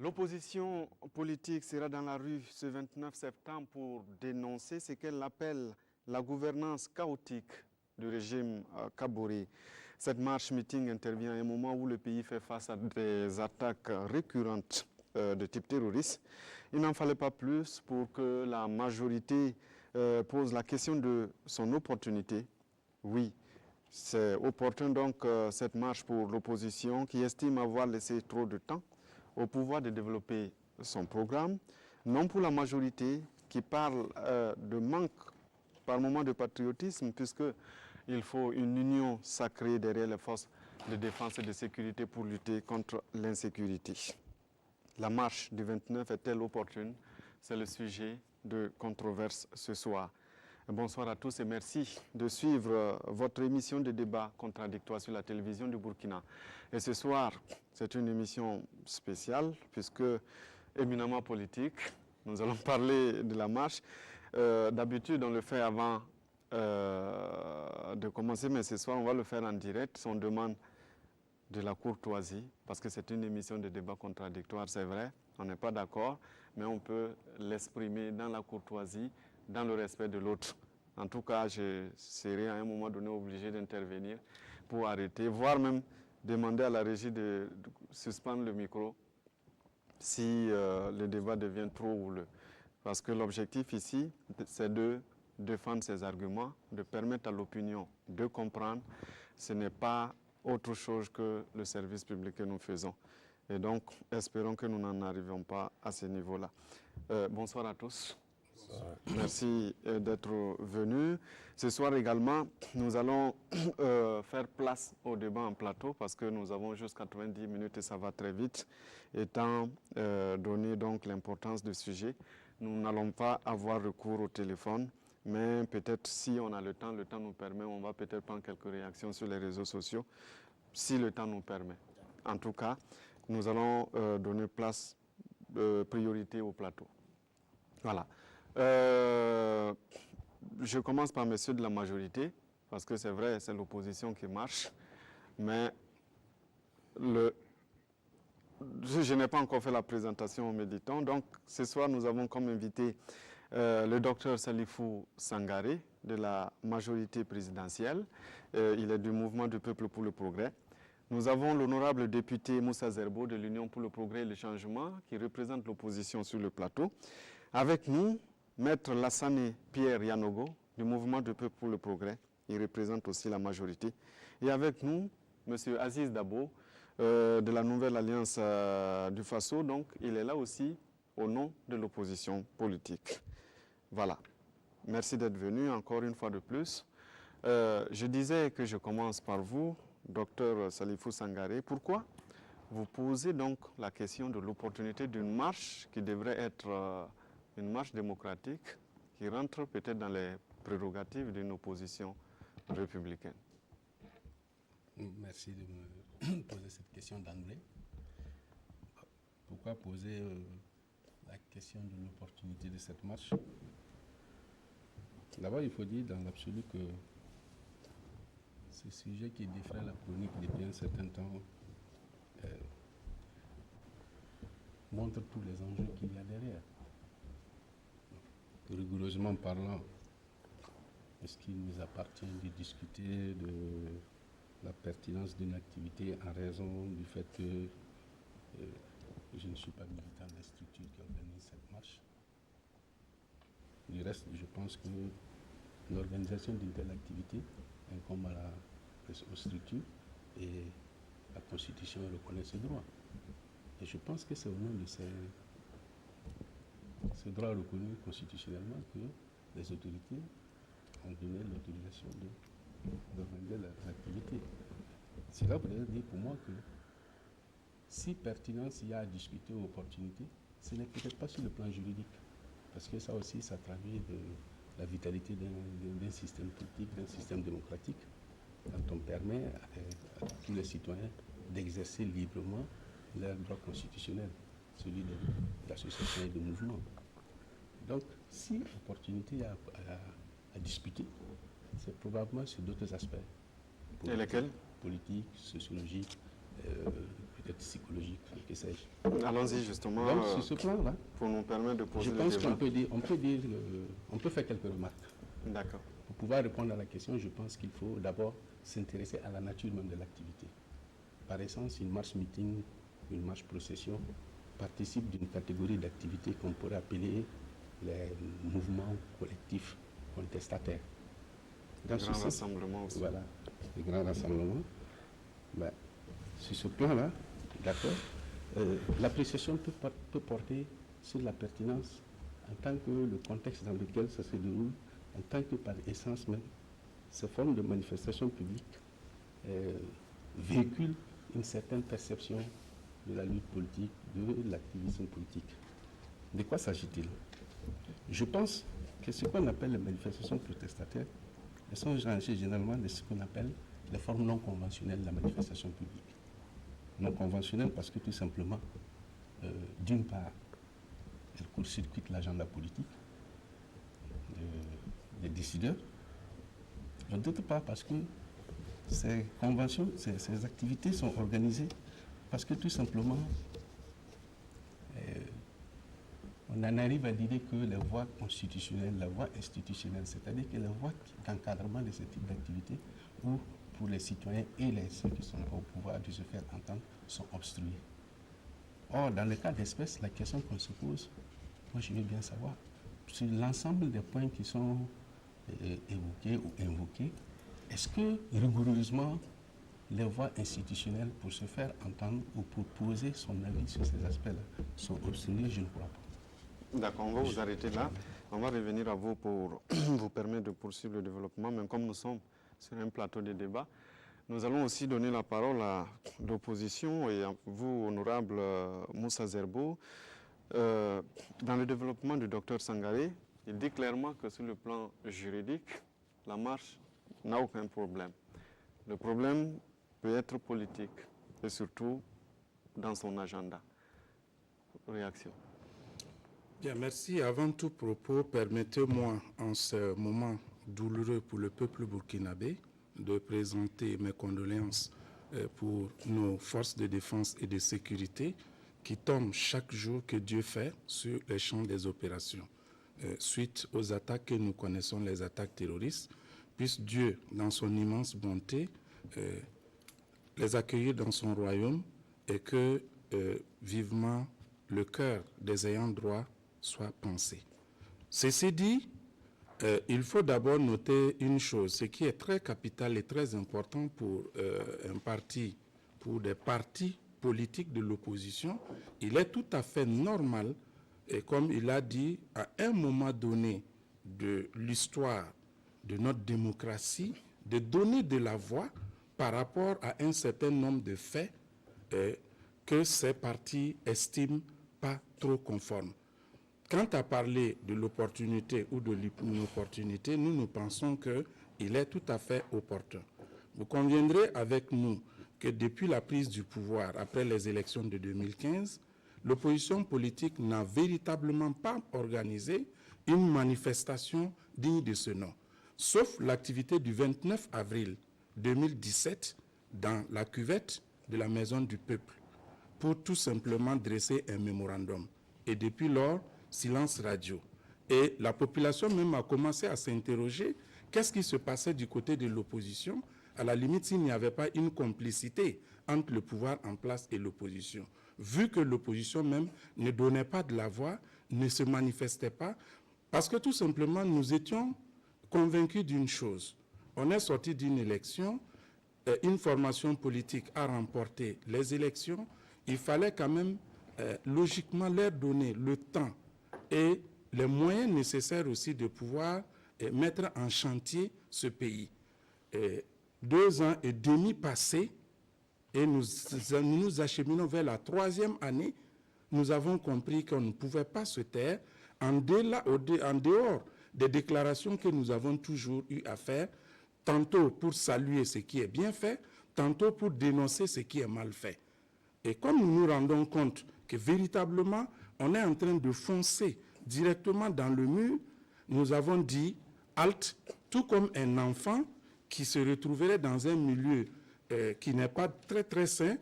L'opposition politique sera dans la rue ce 29 septembre pour dénoncer ce qu'elle appelle la gouvernance chaotique du régime Kaboré. Cette marche-meeting intervient à un moment où le pays fait face à des attaques récurrentes de type terroriste. Il n'en fallait pas plus pour que la majorité pose la question de son opportunité. Oui, c'est opportun donc cette marche pour l'opposition qui estime avoir laissé trop de temps au pouvoir de développer son programme, non pour la majorité qui parle de manque par moment de patriotisme, puisqu'il faut une union sacrée derrière les forces de défense et de sécurité pour lutter contre l'insécurité. La marche du 29 est-elle opportune? C'est le sujet de controverse ce soir. Bonsoir à tous et merci de suivre votre émission de débat contradictoire sur la télévision du Burkina. Et ce soir, c'est une émission spéciale puisque éminemment politique. Nous allons parler de la marche. D'habitude, on le fait avant de commencer, mais ce soir, on va le faire en direct. On demande de la courtoisie, parce que c'est une émission de débat contradictoire, c'est vrai, on n'est pas d'accord, mais on peut l'exprimer dans la courtoisie, dans le respect de l'autre. En tout cas, je serai à un moment donné obligé d'intervenir pour arrêter, voire même demander à la régie de suspendre le micro si le débat devient trop houleux. Parce que l'objectif ici, c'est de défendre ses arguments, de permettre à l'opinion de comprendre. Ce n'est pas autre chose que le service public que nous faisons. Et donc, espérons que nous n'en arrivons pas à ce niveau-là. Bonsoir à tous. Bonsoir. Merci d'être venus. Ce soir également, nous allons faire place au débat en plateau parce que nous avons juste 90 minutes et ça va très vite. Étant donné donc l'importance du sujet, nous n'allons pas avoir recours au téléphone. Mais peut-être si on a le temps nous permet, on va peut-être prendre quelques réactions sur les réseaux sociaux, si le temps nous permet. En tout cas, nous allons donner priorité au plateau. Voilà. Je commence par messieurs de la majorité, parce que c'est vrai, c'est l'opposition qui marche, mais je n'ai pas encore fait la présentation aux méditants. Donc, ce soir, nous avons comme invité le docteur Salifou Sangaré de la majorité présidentielle. Il est du mouvement du peuple pour le progrès. Nous avons l'honorable député Moussa Zerbo de l'Union pour le progrès et le changement qui représente l'opposition sur le plateau. Avec nous, maître Lassane Pierre Yanogo du mouvement du peuple pour le progrès. Il représente aussi la majorité. Et avec nous, monsieur Aziz Dabo de la nouvelle alliance du Faso. Donc, il est là aussi au nom de l'opposition politique. Voilà. Merci d'être venu encore une fois de plus. Je disais que je commence par vous, docteur Salifou Sangaré. Pourquoi vous posez donc la question de l'opportunité d'une marche qui devrait être une marche démocratique qui rentre peut-être dans les prérogatives d'une opposition républicaine? Merci de me poser cette question d'emblée. Pourquoi poser la question de l'opportunité de cette marche? D'abord, il faut dire dans l'absolu que ce sujet qui défraie la chronique depuis un certain temps montre tous les enjeux qu'il y a derrière. Rigoureusement parlant, est-ce qu'il nous appartient de discuter de la pertinence d'une activité en raison du fait que je ne suis pas militant de la structure qui organise cette marche? Du reste, je pense que l'organisation d'une telle activité incombe aux structures et la Constitution reconnaît ce droit. Et je pense que c'est au nom de ce droit reconnu constitutionnellement que les autorités ont donné l'autorisation d'organiser l'activité. C'est là pour dire pour moi que si pertinence il y a à discuter ou opportunité, ce n'est peut-être pas sur le plan juridique. Parce que ça aussi, ça traduit de la vitalité d'un système politique, d'un système démocratique, quand on permet à tous les citoyens d'exercer librement leur droit constitutionnel, celui de l'association et de mouvement. Donc, si opportunité à discuter, c'est probablement sur d'autres aspects. Et lesquels? Politique, sociologique, peut-être psychologique, que sais-je. Allons-y justement, Donc, sur ce plan-là, pour nous permettre de poser je le pense débat. on peut faire quelques remarques. D'accord. Pour pouvoir répondre à la question, je pense qu'il faut d'abord s'intéresser à la nature même de l'activité. Par essence, une marche meeting, une marche procession participe d'une catégorie d'activités qu'on pourrait appeler les mouvements collectifs contestataires. Dans Grand rassemblement aussi. Voilà, les grands rassemblements. Ben, sur ce plan-là, d'accord, l'appréciation peut porter sur la pertinence en tant que le contexte dans lequel ça se déroule, en tant que par essence même, ces formes de manifestation publique véhiculent une certaine perception de la lutte politique, de l'activisme politique. De quoi s'agit-il? Je pense que ce qu'on appelle les manifestations protestataires, elles sont généralement de ce qu'on appelle les formes non conventionnelles de la manifestation publique. Non conventionnelles parce que tout simplement, d'une part, elles court-circuitent l'agenda politique des décideurs, et d'autre part parce que ces conventions, ces activités sont organisées parce que tout simplement, on en arrive à l'idée que les voies constitutionnelles, la voie institutionnelle, c'est-à-dire que les voies d'encadrement de ce type d'activité, où pour les citoyens et ceux qui sont au pouvoir de se faire entendre, sont obstruées. Or, dans le cas d'espèce, la question qu'on se pose, moi je veux bien savoir, sur l'ensemble des points qui sont évoqués ou invoqués, est-ce que rigoureusement les voies institutionnelles pour se faire entendre ou pour poser son avis sur ces aspects-là sont obstruées? Je ne crois pas. D'accord, on va vous arrêter là. On va revenir à vous pour vous permettre de poursuivre le développement. Mais comme nous sommes sur un plateau de débat, nous allons aussi donner la parole à l'opposition et à vous, honorable Moussa Zerbo. Dans le développement du docteur Sangaré, il dit clairement que sur le plan juridique, la marche n'a aucun problème. Le problème peut être politique et surtout dans son agenda. Réaction. Bien, merci. Avant tout propos, permettez-moi en ce moment douloureux pour le peuple burkinabé de présenter mes condoléances pour nos forces de défense et de sécurité qui tombent chaque jour que Dieu fait sur les champs des opérations. Suite aux attaques que nous connaissons, les attaques terroristes, puisse Dieu, dans son immense bonté, les accueillir dans son royaume et que vivement le cœur des ayants droit soit pensé. Ceci dit, il faut d'abord noter une chose, ce qui est très capital et très important pour un parti, pour des partis politiques de l'opposition. Il est tout à fait normal, et comme il a dit, à un moment donné de l'histoire de notre démocratie, de donner de la voix par rapport à un certain nombre de faits que ces partis estiment pas trop conformes. Quant à parler de l'opportunité ou de l'inopportunité, nous pensons qu'il est tout à fait opportun. Vous conviendrez avec nous que depuis la prise du pouvoir, après les élections de 2015, l'opposition politique n'a véritablement pas organisé une manifestation digne de ce nom, sauf l'activité du 29 avril 2017 dans la cuvette de la Maison du Peuple, pour tout simplement dresser un mémorandum. Et depuis lors, silence radio. Et la population même a commencé à s'interroger qu'est-ce qui se passait du côté de l'opposition, à la limite s'il n'y avait pas une complicité entre le pouvoir en place et l'opposition. Vu que l'opposition même ne donnait pas de la voix, ne se manifestait pas, parce que tout simplement nous étions convaincus d'une chose. On est sorti d'une élection, une formation politique a remporté les élections, il fallait quand même logiquement leur donner le temps et les moyens nécessaires aussi de pouvoir mettre en chantier ce pays. 2 ans et demi passés et nous nous acheminons vers la 3e année, nous avons compris qu'on ne pouvait pas se taire en dehors des déclarations que nous avons toujours eu à faire, tantôt pour saluer ce qui est bien fait, tantôt pour dénoncer ce qui est mal fait. Et comme nous nous rendons compte que véritablement, on est en train de foncer directement dans le mur, nous avons dit halte, tout comme un enfant qui se retrouverait dans un milieu qui n'est pas très très sain,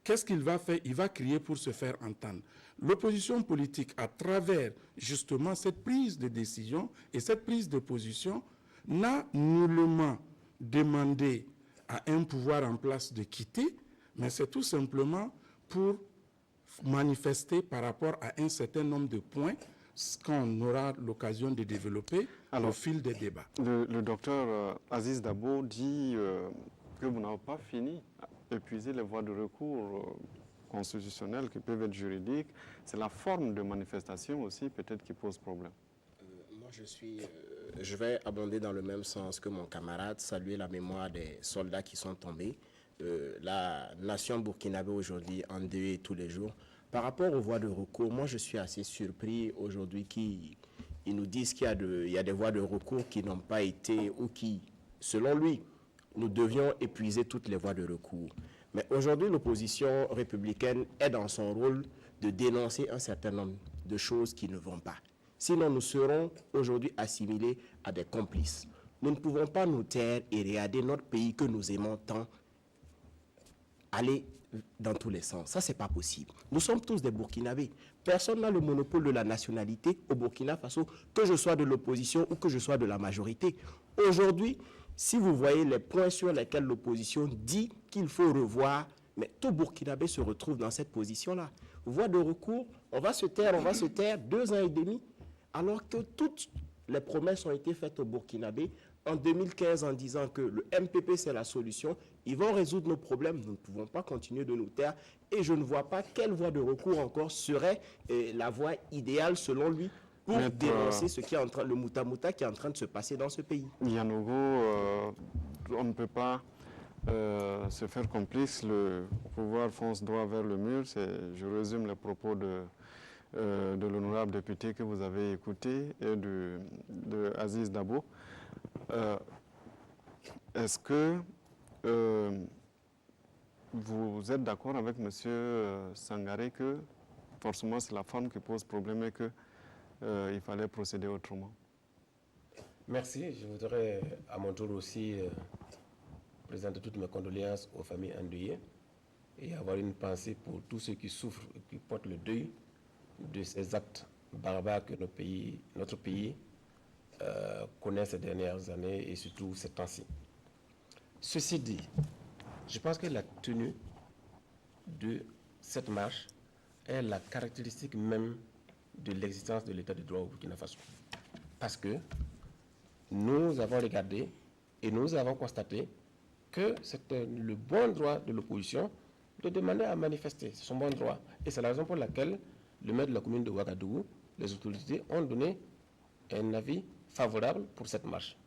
qu'est-ce qu'il va faire? Il va crier pour se faire entendre. L'opposition politique, à travers justement cette prise de décision et cette prise de position, n'a nullement demandé à un pouvoir en place de quitter, mais c'est tout simplement pour manifester par rapport à un certain nombre de points, ce qu'on aura l'occasion de développer au fil des débats. Le docteur Aziz Dabo dit que vous n'avez pas fini d'épuiser les voies de recours constitutionnelles qui peuvent être juridiques. C'est la forme de manifestation aussi peut-être qui pose problème. Moi, je vais abonder dans le même sens que mon camarade, saluer la mémoire des soldats qui sont tombés. La nation burkinabé aujourd'hui en deuil tous les jours. Par rapport aux voies de recours, moi je suis assez surpris aujourd'hui qu'ils nous disent qu'il y a des voies de recours qui n'ont pas été ou qui, selon lui, nous devions épuiser toutes les voies de recours. Mais aujourd'hui, l'opposition républicaine est dans son rôle de dénoncer un certain nombre de choses qui ne vont pas. Sinon, nous serons aujourd'hui assimilés à des complices. Nous ne pouvons pas nous taire et regarder notre pays que nous aimons tant aller dans tous les sens. Ça, c'est pas possible. Nous sommes tous des Burkinabés. Personne n'a le monopole de la nationalité au Burkina Faso, que je sois de l'opposition ou que je sois de la majorité. Aujourd'hui, si vous voyez les points sur lesquels l'opposition dit qu'il faut revoir, mais tout Burkinabé se retrouve dans cette position-là. Voie de recours, on va se taire 2 ans et demi, alors que toutes les promesses ont été faites au Burkinabé en 2015 en disant que le MPP c'est la solution, ils vont résoudre nos problèmes, nous ne pouvons pas continuer de nous taire et je ne vois pas quelle voie de recours encore serait la voie idéale selon lui pour dénoncer ce qui est en train, le mouta-mouta qui est en train de se passer dans ce pays. Yanogo, on ne peut pas se faire complice, le pouvoir fonce droit vers le mur. Je résume les propos de l'honorable député que vous avez écouté et de Aziz Dabo. Est-ce que vous êtes d'accord avec M. Sangaré que forcément c'est la forme qui pose problème et qu'il fallait procéder autrement? Merci. Je voudrais à mon tour aussi présenter toutes mes condoléances aux familles endeuillées et avoir une pensée pour tous ceux qui souffrent et qui portent le deuil de ces actes barbares que notre pays connaît ces dernières années et surtout ces temps-ci. Ceci dit, je pense que la tenue de cette marche est la caractéristique même de l'existence de l'état de droit au Burkina Faso. Parce que nous avons regardé et nous avons constaté que c'était le bon droit de l'opposition de demander à manifester. C'est son bon droit. Et c'est la raison pour laquelle le maire de la commune de Ouagadougou, les autorités ont donné un avis favorable pour cette marche.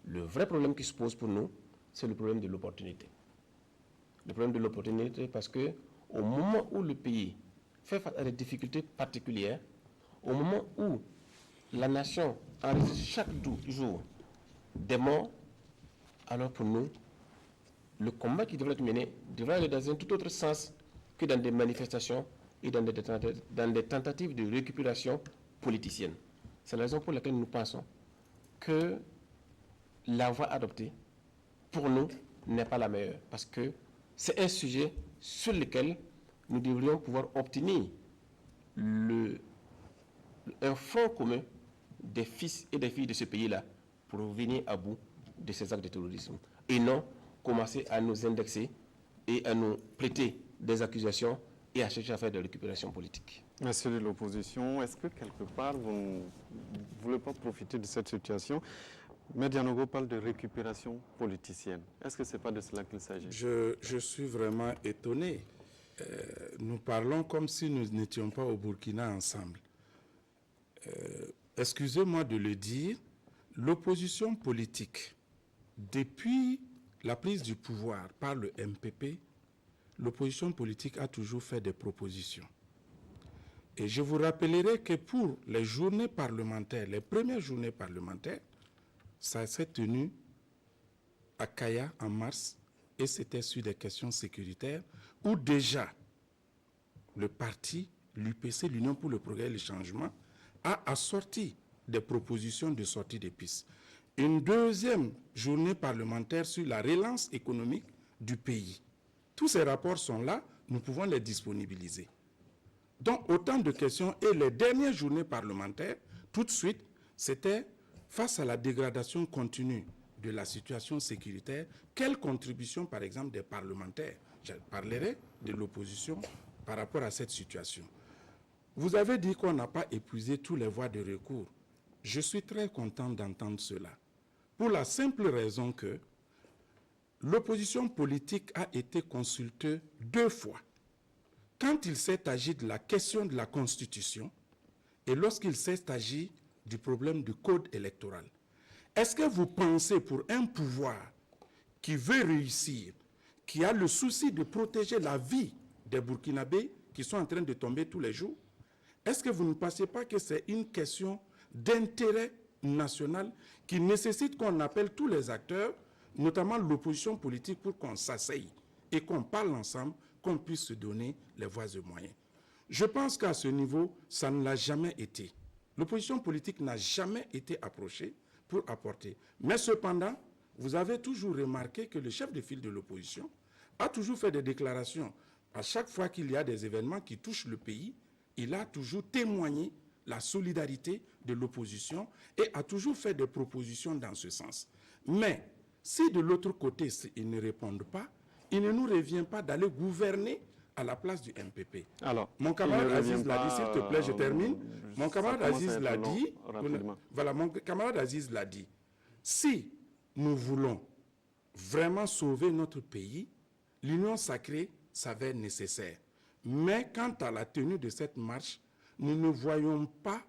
Le vrai problème qui se pose pour nous, c'est le problème de l'opportunité. Le problème de l'opportunité parce que au moment où le pays fait face à des difficultés particulières, au moment où la nation enregistre chaque jour des morts, alors pour nous, le combat qui devrait être mené devrait aller dans un tout autre sens que dans des manifestations et dans des tentatives de récupération politicienne. C'est la raison pour laquelle nous pensons que la voie adoptée, pour nous, n'est pas la meilleure. Parce que c'est un sujet sur lequel nous devrions pouvoir obtenir un front commun des fils et des filles de ce pays-là pour venir à bout de ces actes de terrorisme. Et non commencer à nous indexer et à nous prêter des accusations et à chercher à faire de récupération politique. Monsieur de l'opposition, est-ce que quelque part vous ne voulez pas profiter de cette situation? Dianogo parle de récupération politicienne. Est-ce que ce n'est pas de cela qu'il s'agit? Je suis vraiment étonné. Nous parlons comme si nous n'étions pas au Burkina ensemble. Excusez-moi de le dire, l'opposition politique, depuis la prise du pouvoir par le MPP, l'opposition politique a toujours fait des propositions. Et je vous rappellerai que pour les journées parlementaires, les premières journées parlementaires, ça s'est tenu à Kaya en mars et c'était sur des questions sécuritaires où déjà le parti, l'UPC, l'Union pour le progrès et le changement, a assorti des propositions de sortie des pistes. Une deuxième journée parlementaire sur la relance économique du pays. Tous ces rapports sont là, nous pouvons les disponibiliser. Donc, autant de questions. Et les dernières journées parlementaires, tout de suite, c'était face à la dégradation continue de la situation sécuritaire, quelle contribution, par exemple, des parlementaires? Je parlerai de l'opposition par rapport à cette situation. Vous avez dit qu'on n'a pas épuisé toutes les voies de recours. Je suis très content d'entendre cela. Pour la simple raison que l'opposition politique a été consultée 2 fois. Quand il s'est agi de la question de la Constitution et lorsqu'il s'est agi du problème du code électoral. Est-ce que vous pensez pour un pouvoir qui veut réussir, qui a le souci de protéger la vie des Burkinabés qui sont en train de tomber tous les jours, est-ce que vous ne pensez pas que c'est une question d'intérêt national qui nécessite qu'on appelle tous les acteurs, notamment l'opposition politique, pour qu'on s'asseye et qu'on parle ensemble, qu'on puisse se donner les voies et moyens? Je pense qu'à ce niveau, ça ne l'a jamais été. L'opposition politique n'a jamais été approchée pour apporter. Mais cependant, vous avez toujours remarqué que le chef de file de l'opposition a toujours fait des déclarations. À chaque fois qu'il y a des événements qui touchent le pays, il a toujours témoigné la solidarité de l'opposition et a toujours fait des propositions dans ce sens. Mais si de l'autre côté, ils ne répondent pas, il ne nous revient pas d'aller gouverner à la place du MPP. Alors, mon camarade Aziz l'a dit, s'il te plaît, je termine. Mon camarade Aziz l'a dit. Voilà, mon camarade Aziz l'a dit. Si nous voulons vraiment sauver notre pays, l'union sacrée s'avère nécessaire. Mais quant à la tenue de cette marche, nous ne voyons pas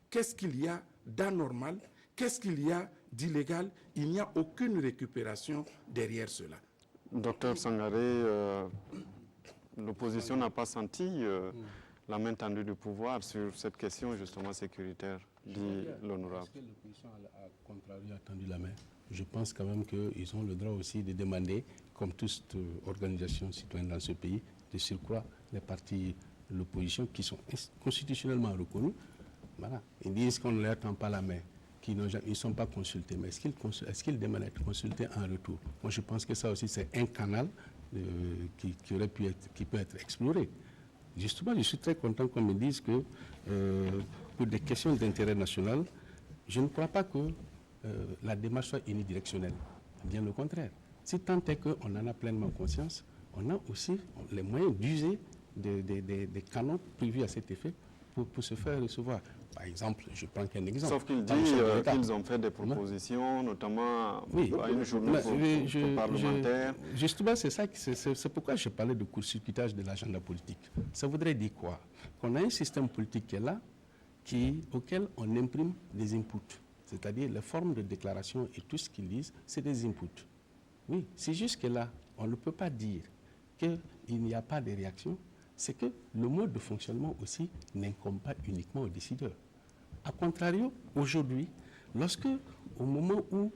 qu'est-ce qu'il y a d'anormal, qu'est-ce qu'il y a d'illégal. Il n'y a aucune récupération derrière cela. Docteur Sangaré, l'opposition n'a pas senti la main tendue du pouvoir sur cette question justement sécuritaire, dit l'honorable. Est-ce que l'opposition a contrarié, a tendu la main? Je pense quand même qu'ils ont le droit aussi de demander, comme toute organisation citoyenne dans ce pays, de surcroît les partis de l'opposition qui sont constitutionnellement reconnus. Voilà. Ils disent qu'on ne leur tend pas la main, qu'ils ne sont pas consultés. Mais est-ce qu'ils demandent à être consultés en retour? Moi, je pense que ça aussi, c'est un canal qui peut être exploré. Justement, je suis très content qu'on me dise que pour des questions d'intérêt national, je ne crois pas que la démarche soit unidirectionnelle. Bien au contraire. Si tant est qu'on en a pleinement conscience, on a aussi les moyens d'user des canaux prévus à cet effet pour se faire recevoir. Par exemple, je prends qu'un exemple. Sauf qu'il dit qu'ils ont fait des propositions, notamment à une journée parlementaire. Justement, c'est pourquoi je parlais de court-circuitage de l'agenda politique. Ça voudrait dire quoi? Qu'on a un système politique qui est là, auquel on imprime des inputs. C'est-à-dire les formes de déclaration et tout ce qu'ils disent, c'est des inputs. Oui, c'est juste que là, on ne peut pas dire qu'il n'y a pas de réaction. C'est que le mode de fonctionnement aussi n'incombe pas uniquement aux décideurs. A contrario, aujourd'hui, lorsque, au moment où,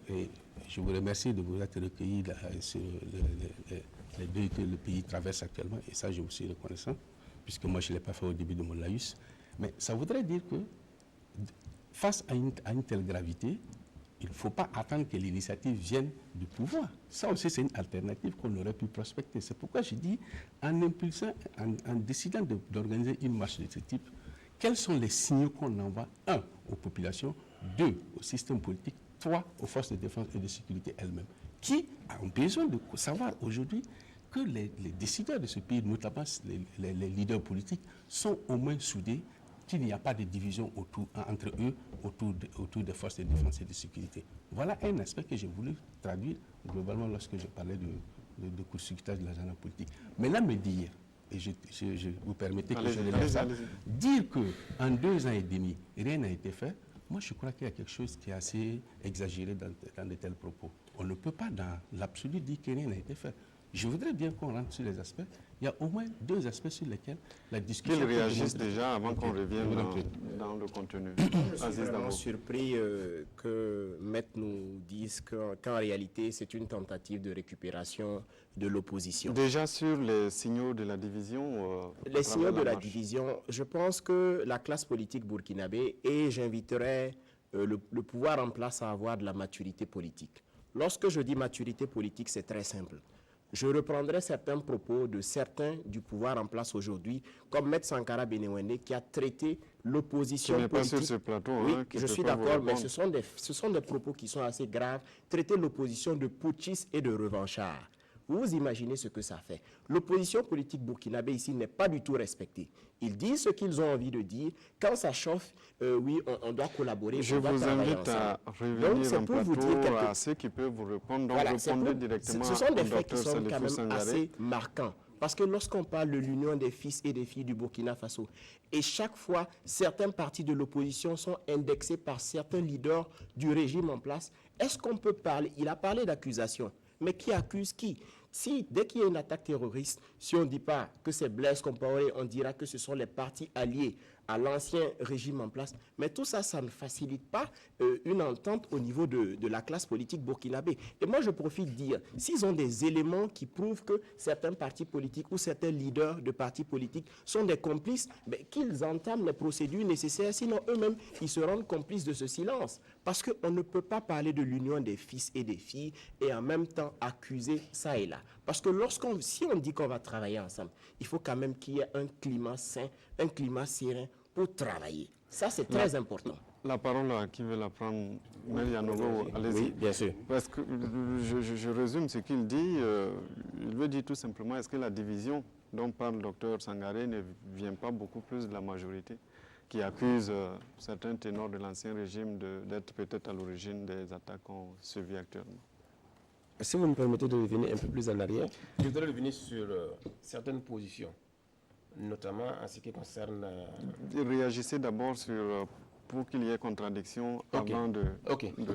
et je vous remercie de vous être recueillis sur les deuils que le pays traverse actuellement, et ça je vous suis reconnaissant, puisque moi je ne l'ai pas fait au début de mon laïus, mais ça voudrait dire que face à une telle gravité, il ne faut pas attendre que l'initiative vienne du pouvoir. Ça aussi, c'est une alternative qu'on aurait pu prospecter. C'est pourquoi je dis, en impulsant, en décidant d'organiser une marche de ce type, quels sont les signaux qu'on envoie, 1, aux populations, 2, au système politique, 3, aux forces de défense et de sécurité elles-mêmes, qui ont besoin de savoir aujourd'hui que les décideurs de ce pays, notamment les leaders politiques, sont au moins soudés, qu'il n'y a pas de division entre eux autour des forces de défense et de sécurité. Voilà un aspect que j'ai voulu traduire globalement lorsque je parlais de court-circuitage de l'agenda politique. Maintenant, me dire, et je vous permettez que je le laisse ça, dire qu'en 2 ans et demi, rien n'a été fait, moi je crois qu'il y a quelque chose qui est assez exagéré dans de tels propos. On ne peut pas dans l'absolu dire que rien n'a été fait. Je voudrais bien qu'on rentre sur les aspects. Il y a au moins 2 aspects sur lesquels la discussion... Qu'ils réagissent déjà avant qu'on revienne dans le contenu. Je suis vraiment surpris que Maître nous dise qu'en réalité, c'est une tentative de récupération de l'opposition. Déjà sur les signaux de la division... les signaux de la division, je pense que la classe politique burkinabé, et j'inviterai le pouvoir en place à avoir de la maturité politique. Lorsque je dis maturité politique, c'est très simple. Je reprendrai certains propos de certains du pouvoir en place aujourd'hui, comme M. Sankara Benewende, qui a traité l'opposition politique. Qui n'est pas sur ce plateau. Oui, hein, je suis d'accord, mais ce sont des propos qui sont assez graves. Traiter l'opposition de putschistes et de revanchards. Vous imaginez ce que ça fait. L'opposition politique burkinabé ici n'est pas du tout respectée. Ils disent ce qu'ils ont envie de dire. Quand ça chauffe, oui, on doit collaborer. Je vous invite à revenir en plateau à ceux qui peuvent vous répondre. Donc, voilà, répondez directement ce sont des au faits qui docteur sont quand même Sangaré. assez marquants. Parce que lorsqu'on parle de l'union des fils et des filles du Burkina Faso, et chaque fois, certains partis de l'opposition sont indexés par certains leaders du régime en place, est-ce qu'on peut parler, il a parlé d'accusation, mais qui accuse qui? Si, dès qu'il y a une attaque terroriste, si on ne dit pas que c'est Blaise Compaoré, on dira que ce sont les partis alliés à l'ancien régime en place. Mais tout ça, ça ne facilite pas une entente au niveau de la classe politique burkinabé. Et moi, je profite de dire, s'ils ont des éléments qui prouvent que certains partis politiques ou certains leaders de partis politiques sont des complices, mais qu'ils entament les procédures nécessaires, sinon eux-mêmes, ils se rendent complices de ce silence. Parce qu'on ne peut pas parler de l'union des fils et des filles et en même temps accuser ça et là. Parce que si on dit qu'on va travailler ensemble, il faut quand même qu'il y ait un climat sain, un climat serein pour travailler. Ça, c'est très important. La parole à qui veut la prendre, Melianogo, allez-y. Oui, bien sûr. Parce que je résume ce qu'il dit. Il veut dire tout simplement, est-ce que la division dont parle le docteur Sangaré ne vient pas beaucoup plus de la majorité qui accuse certains ténors de l'ancien régime d'être peut-être à l'origine des attaques qu'on subit actuellement? Si vous me permettez de revenir un peu plus en arrière, je voudrais revenir sur certaines positions, notamment en ce qui concerne... Réagissez d'abord sur, pour qu'il y ait contradiction avant de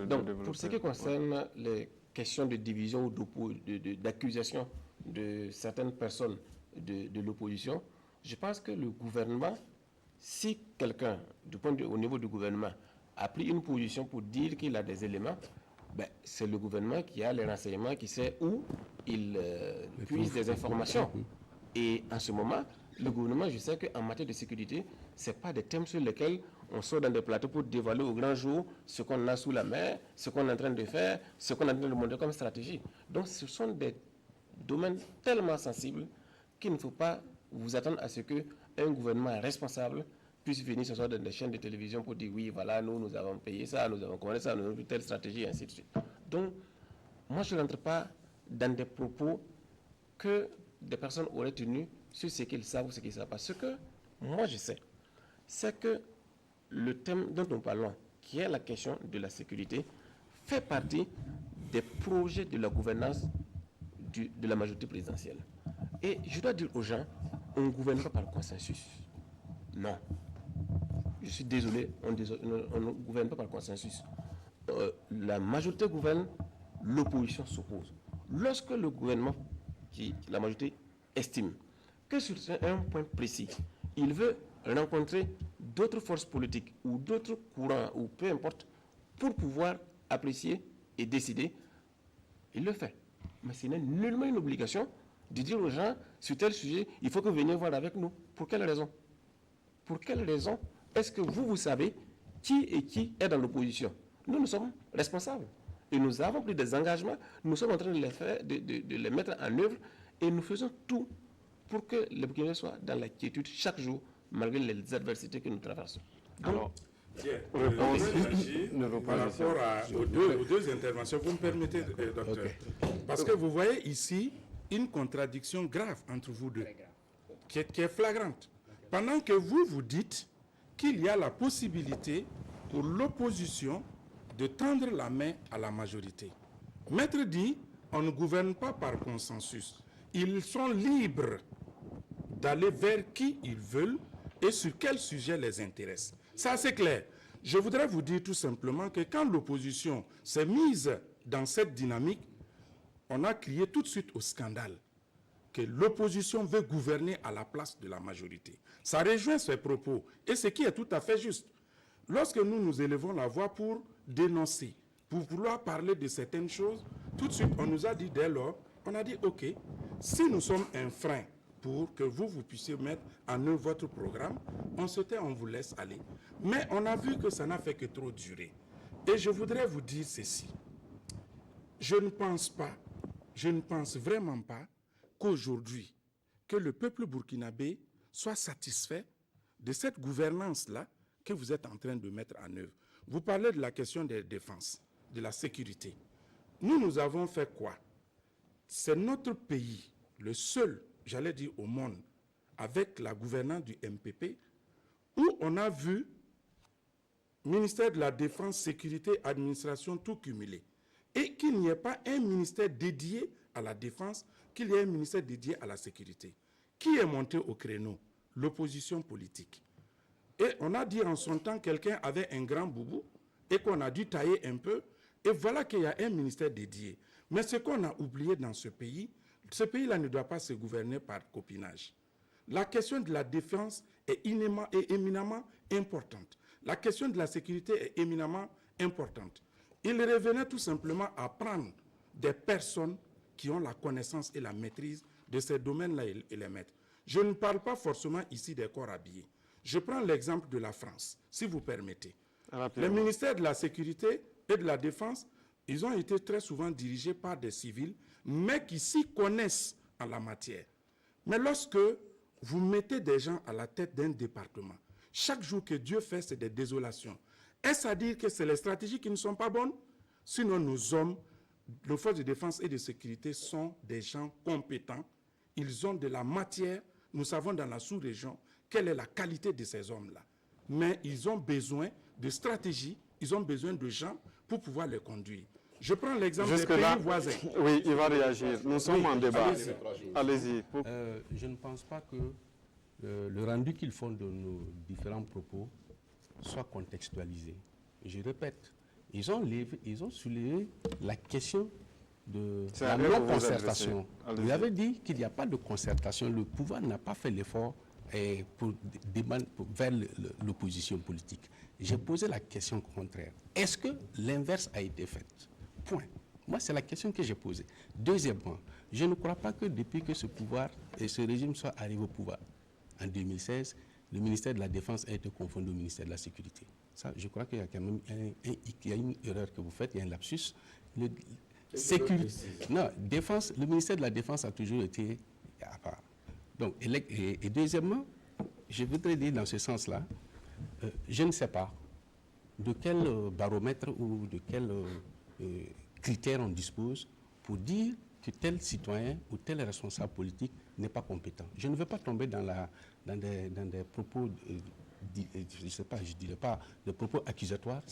Donc, pour ce qui concerne les questions de division ou d'accusation de certaines personnes de l'opposition, je pense que le gouvernement, si quelqu'un, au niveau du gouvernement, a pris une position pour dire qu'il a des éléments, c'est le gouvernement qui a les renseignements, qui sait où il puise des informations. Et en ce moment, le gouvernement, je sais qu'en matière de sécurité, ce n'est pas des thèmes sur lesquels on sort dans des plateaux pour dévoiler au grand jour ce qu'on a sous la main, ce qu'on est en train de faire, ce qu'on est en train de montrer comme stratégie. Donc ce sont des domaines tellement sensibles qu'il ne faut pas vous attendre à ce qu'un gouvernement responsable puisse venir ce soir dans des chaînes de télévision pour dire oui, voilà, nous avons payé ça, nous avons commandé ça, nous avons pris telle stratégie, et ainsi de suite. Donc, moi, je ne rentre pas dans des propos que des personnes auraient tenus sur ce qu'ils savent ou ce qu'ils ne savent pas. Ce que moi, je sais, c'est que le thème dont nous parlons, qui est la question de la sécurité, fait partie des projets de la gouvernance de la majorité présidentielle. Et je dois dire aux gens, on ne gouverne pas par consensus. Non. Je suis désolé, on ne gouverne pas par consensus. La majorité gouverne, l'opposition s'oppose. Lorsque le gouvernement, la majorité, estime que sur un point précis, il veut rencontrer d'autres forces politiques ou d'autres courants, ou peu importe, pour pouvoir apprécier et décider, il le fait. Mais ce n'est nullement une obligation de dire aux gens, sur tel sujet, il faut que vous veniez voir avec nous. Pour quelle raison? Pour quelle raison est-ce que vous savez qui est dans l'opposition? Nous sommes responsables. Et nous avons pris des engagements, nous sommes en train de les faire, de les mettre en œuvre, et nous faisons tout pour que les Burkinabés soient dans la quiétude chaque jour, malgré les adversités que nous traversons. Alors, par rapport aux deux interventions, vous me permettez, docteur. Parce que vous voyez ici une contradiction grave entre vous deux, qui est flagrante. Pendant que vous dites qu'il y a la possibilité pour l'opposition de tendre la main à la majorité. Maître dit, on ne gouverne pas par consensus. Ils sont libres d'aller vers qui ils veulent et sur quel sujet les intéresse. Ça, c'est clair. Je voudrais vous dire tout simplement que quand l'opposition s'est mise dans cette dynamique, on a crié tout de suite au scandale que l'opposition veut gouverner à la place de la majorité. Ça rejoint ces propos, et ce qui est tout à fait juste. Lorsque nous élevons la voix pour dénoncer, pour vouloir parler de certaines choses, tout de suite, on nous a dit dès lors, on a dit, OK, si nous sommes un frein pour que vous puissiez mettre en œuvre votre programme, on se tait, on vous laisse aller. Mais on a vu que ça n'a fait que trop durer. Et je voudrais vous dire ceci. Je ne pense pas je ne pense vraiment pas qu'aujourd'hui, que le peuple burkinabé soit satisfait de cette gouvernance-là que vous êtes en train de mettre en œuvre. Vous parlez de la question des défenses, de la sécurité. Nous avons fait quoi? C'est notre pays, le seul, j'allais dire au monde, avec la gouvernance du MPP, où on a vu ministère de la Défense, Sécurité, Administration, tout cumulé. Et qu'il n'y ait pas un ministère dédié à la défense, qu'il y ait un ministère dédié à la sécurité. Qui est monté au créneau? L'opposition politique. Et on a dit en son temps quelqu'un avait un grand boubou et qu'on a dû tailler un peu. Et voilà qu'il y a un ministère dédié. Mais ce qu'on a oublié dans ce pays-là ne doit pas se gouverner par copinage. La question de la défense est éminemment importante. La question de la sécurité est éminemment importante. Il revenait tout simplement à prendre des personnes qui ont la connaissance et la maîtrise de ces domaines-là et les mettre. Je ne parle pas forcément ici des corps habillés. Je prends l'exemple de la France, si vous permettez. Les ministères de la Sécurité et de la Défense, ils ont été très souvent dirigés par des civils, mais qui s'y connaissent en la matière. Mais lorsque vous mettez des gens à la tête d'un département, chaque jour que Dieu fait, c'est des désolations. Est-ce à dire que c'est les stratégies qui ne sont pas bonnes? Sinon, nos hommes, nos forces de défense et de sécurité sont des gens compétents. Ils ont de la matière. Nous savons dans la sous-région quelle est la qualité de ces hommes-là. Mais ils ont besoin de stratégie, ils ont besoin de gens pour pouvoir les conduire. Je prends l'exemple des pays voisins. Oui, il va réagir. Nous sommes en débat. Allez-y. Je ne pense pas que le rendu qu'ils font de nos différents propos soit contextualisé. Je répète, ils ont soulevé la question de la non-concertation. Vous avez dit qu'il n'y a pas de concertation. Le pouvoir n'a pas fait l'effort vers l'opposition politique. J'ai posé la question contraire. Est-ce que l'inverse a été fait? Point. Moi, c'est la question que j'ai posée. Deuxièmement, je ne crois pas que depuis que ce pouvoir et ce régime soit arrivé au pouvoir, en 2016, le ministère de la Défense a été confondu au ministère de la Sécurité. Ça, je crois qu'il y a quand même une erreur que vous faites, il y a un lapsus. Défense, le ministère de la Défense a toujours été à part. Donc, et deuxièmement, je voudrais dire dans ce sens-là, je ne sais pas de quel baromètre ou de quel critère on dispose pour dire que tel citoyen ou tel responsable politique n'est pas compétent. Je ne veux pas tomber dans des propos, je ne sais pas, je dirais pas, des propos accusatoires,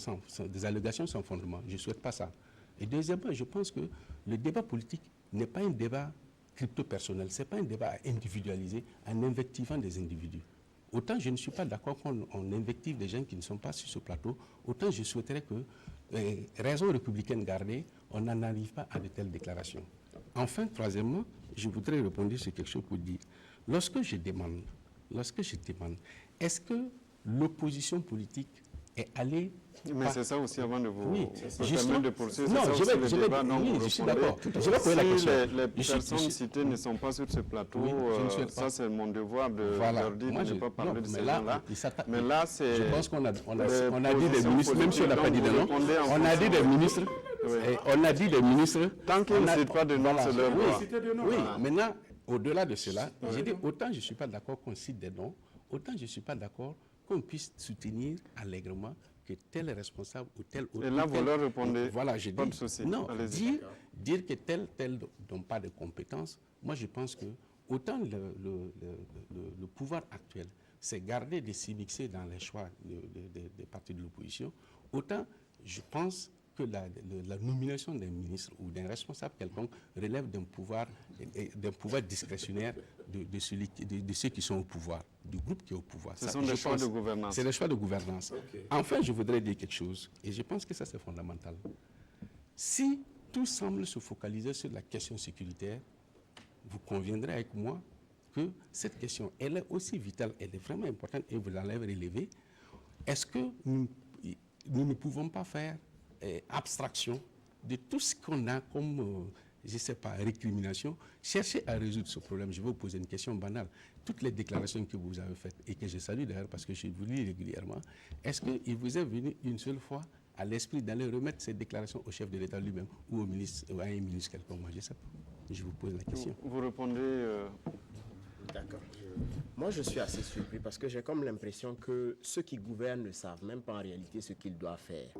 des allégations sans fondement. Je ne souhaite pas ça. Et deuxièmement, je pense que le débat politique n'est pas un débat crypto-personnel, ce n'est pas un débat à individualiser en invectivant des individus. Autant je ne suis pas d'accord qu'on invective des gens qui ne sont pas sur ce plateau, autant je souhaiterais que, raison républicaine gardée, on n'en arrive pas à de telles déclarations. Enfin, troisièmement, je voudrais répondre sur quelque chose pour dire, lorsque je demande, est-ce que l'opposition politique est allée... Mais c'est ça aussi, avant de vous permettre de poursuivre. Non, je suis d'accord. Je vais poser la question. Si les personnes citées ne sont pas sur ce plateau, ça c'est mon devoir de leur dire de ne pas parler de ces gens-là. Mais là, c'est... Je pense qu'on a dit des ministres, même si on n'a pas dit de nom, on a dit des ministres, on a dit des ministres... Tant qu'ils ne citent pas de nom, c'est leur droit. Oui, maintenant, au-delà de cela, j'ai dit, autant je ne suis pas d'accord qu'on cite des noms, autant je ne suis pas d'accord qu'on puisse soutenir allègrement que tel est responsable ou tel autre. Et là, vous leur répondez, voilà, je pas dis, de souci. Non, dire que tel n'ont pas de compétences, moi je pense que autant le pouvoir actuel s'est gardé de s'immiscer dans les choix des partis de l'opposition, autant je pense que la nomination d'un ministre ou d'un responsable quelconque relève d'un pouvoir discrétionnaire de ceux qui sont au pouvoir, du groupe qui est au pouvoir. Ce sont des choix de gouvernance. C'est des choix de gouvernance. Okay. Enfin, je voudrais dire quelque chose, et je pense que ça c'est fondamental. Si tout semble se focaliser sur la question sécuritaire, vous conviendrez avec moi que cette question, elle est aussi vitale, elle est vraiment importante, et vous l'avez relevée. Est-ce que nous ne pouvons pas faire abstraction de tout ce qu'on a comme, je ne sais pas, récrimination, chercher à résoudre ce problème? Je vais vous poser une question banale. Toutes les déclarations que vous avez faites, et que je salue d'ailleurs parce que je vous lis régulièrement, est-ce qu'il vous est venu une seule fois à l'esprit d'aller remettre ces déclarations au chef de l'État lui-même ou au ministre, ou à un ministre quelconque? Moi, je ne sais pas. je vous pose la question. Vous répondez... D'accord. Moi, je suis assez surpris parce que j'ai comme l'impression que ceux qui gouvernent ne savent même pas en réalité ce qu'ils doivent faire.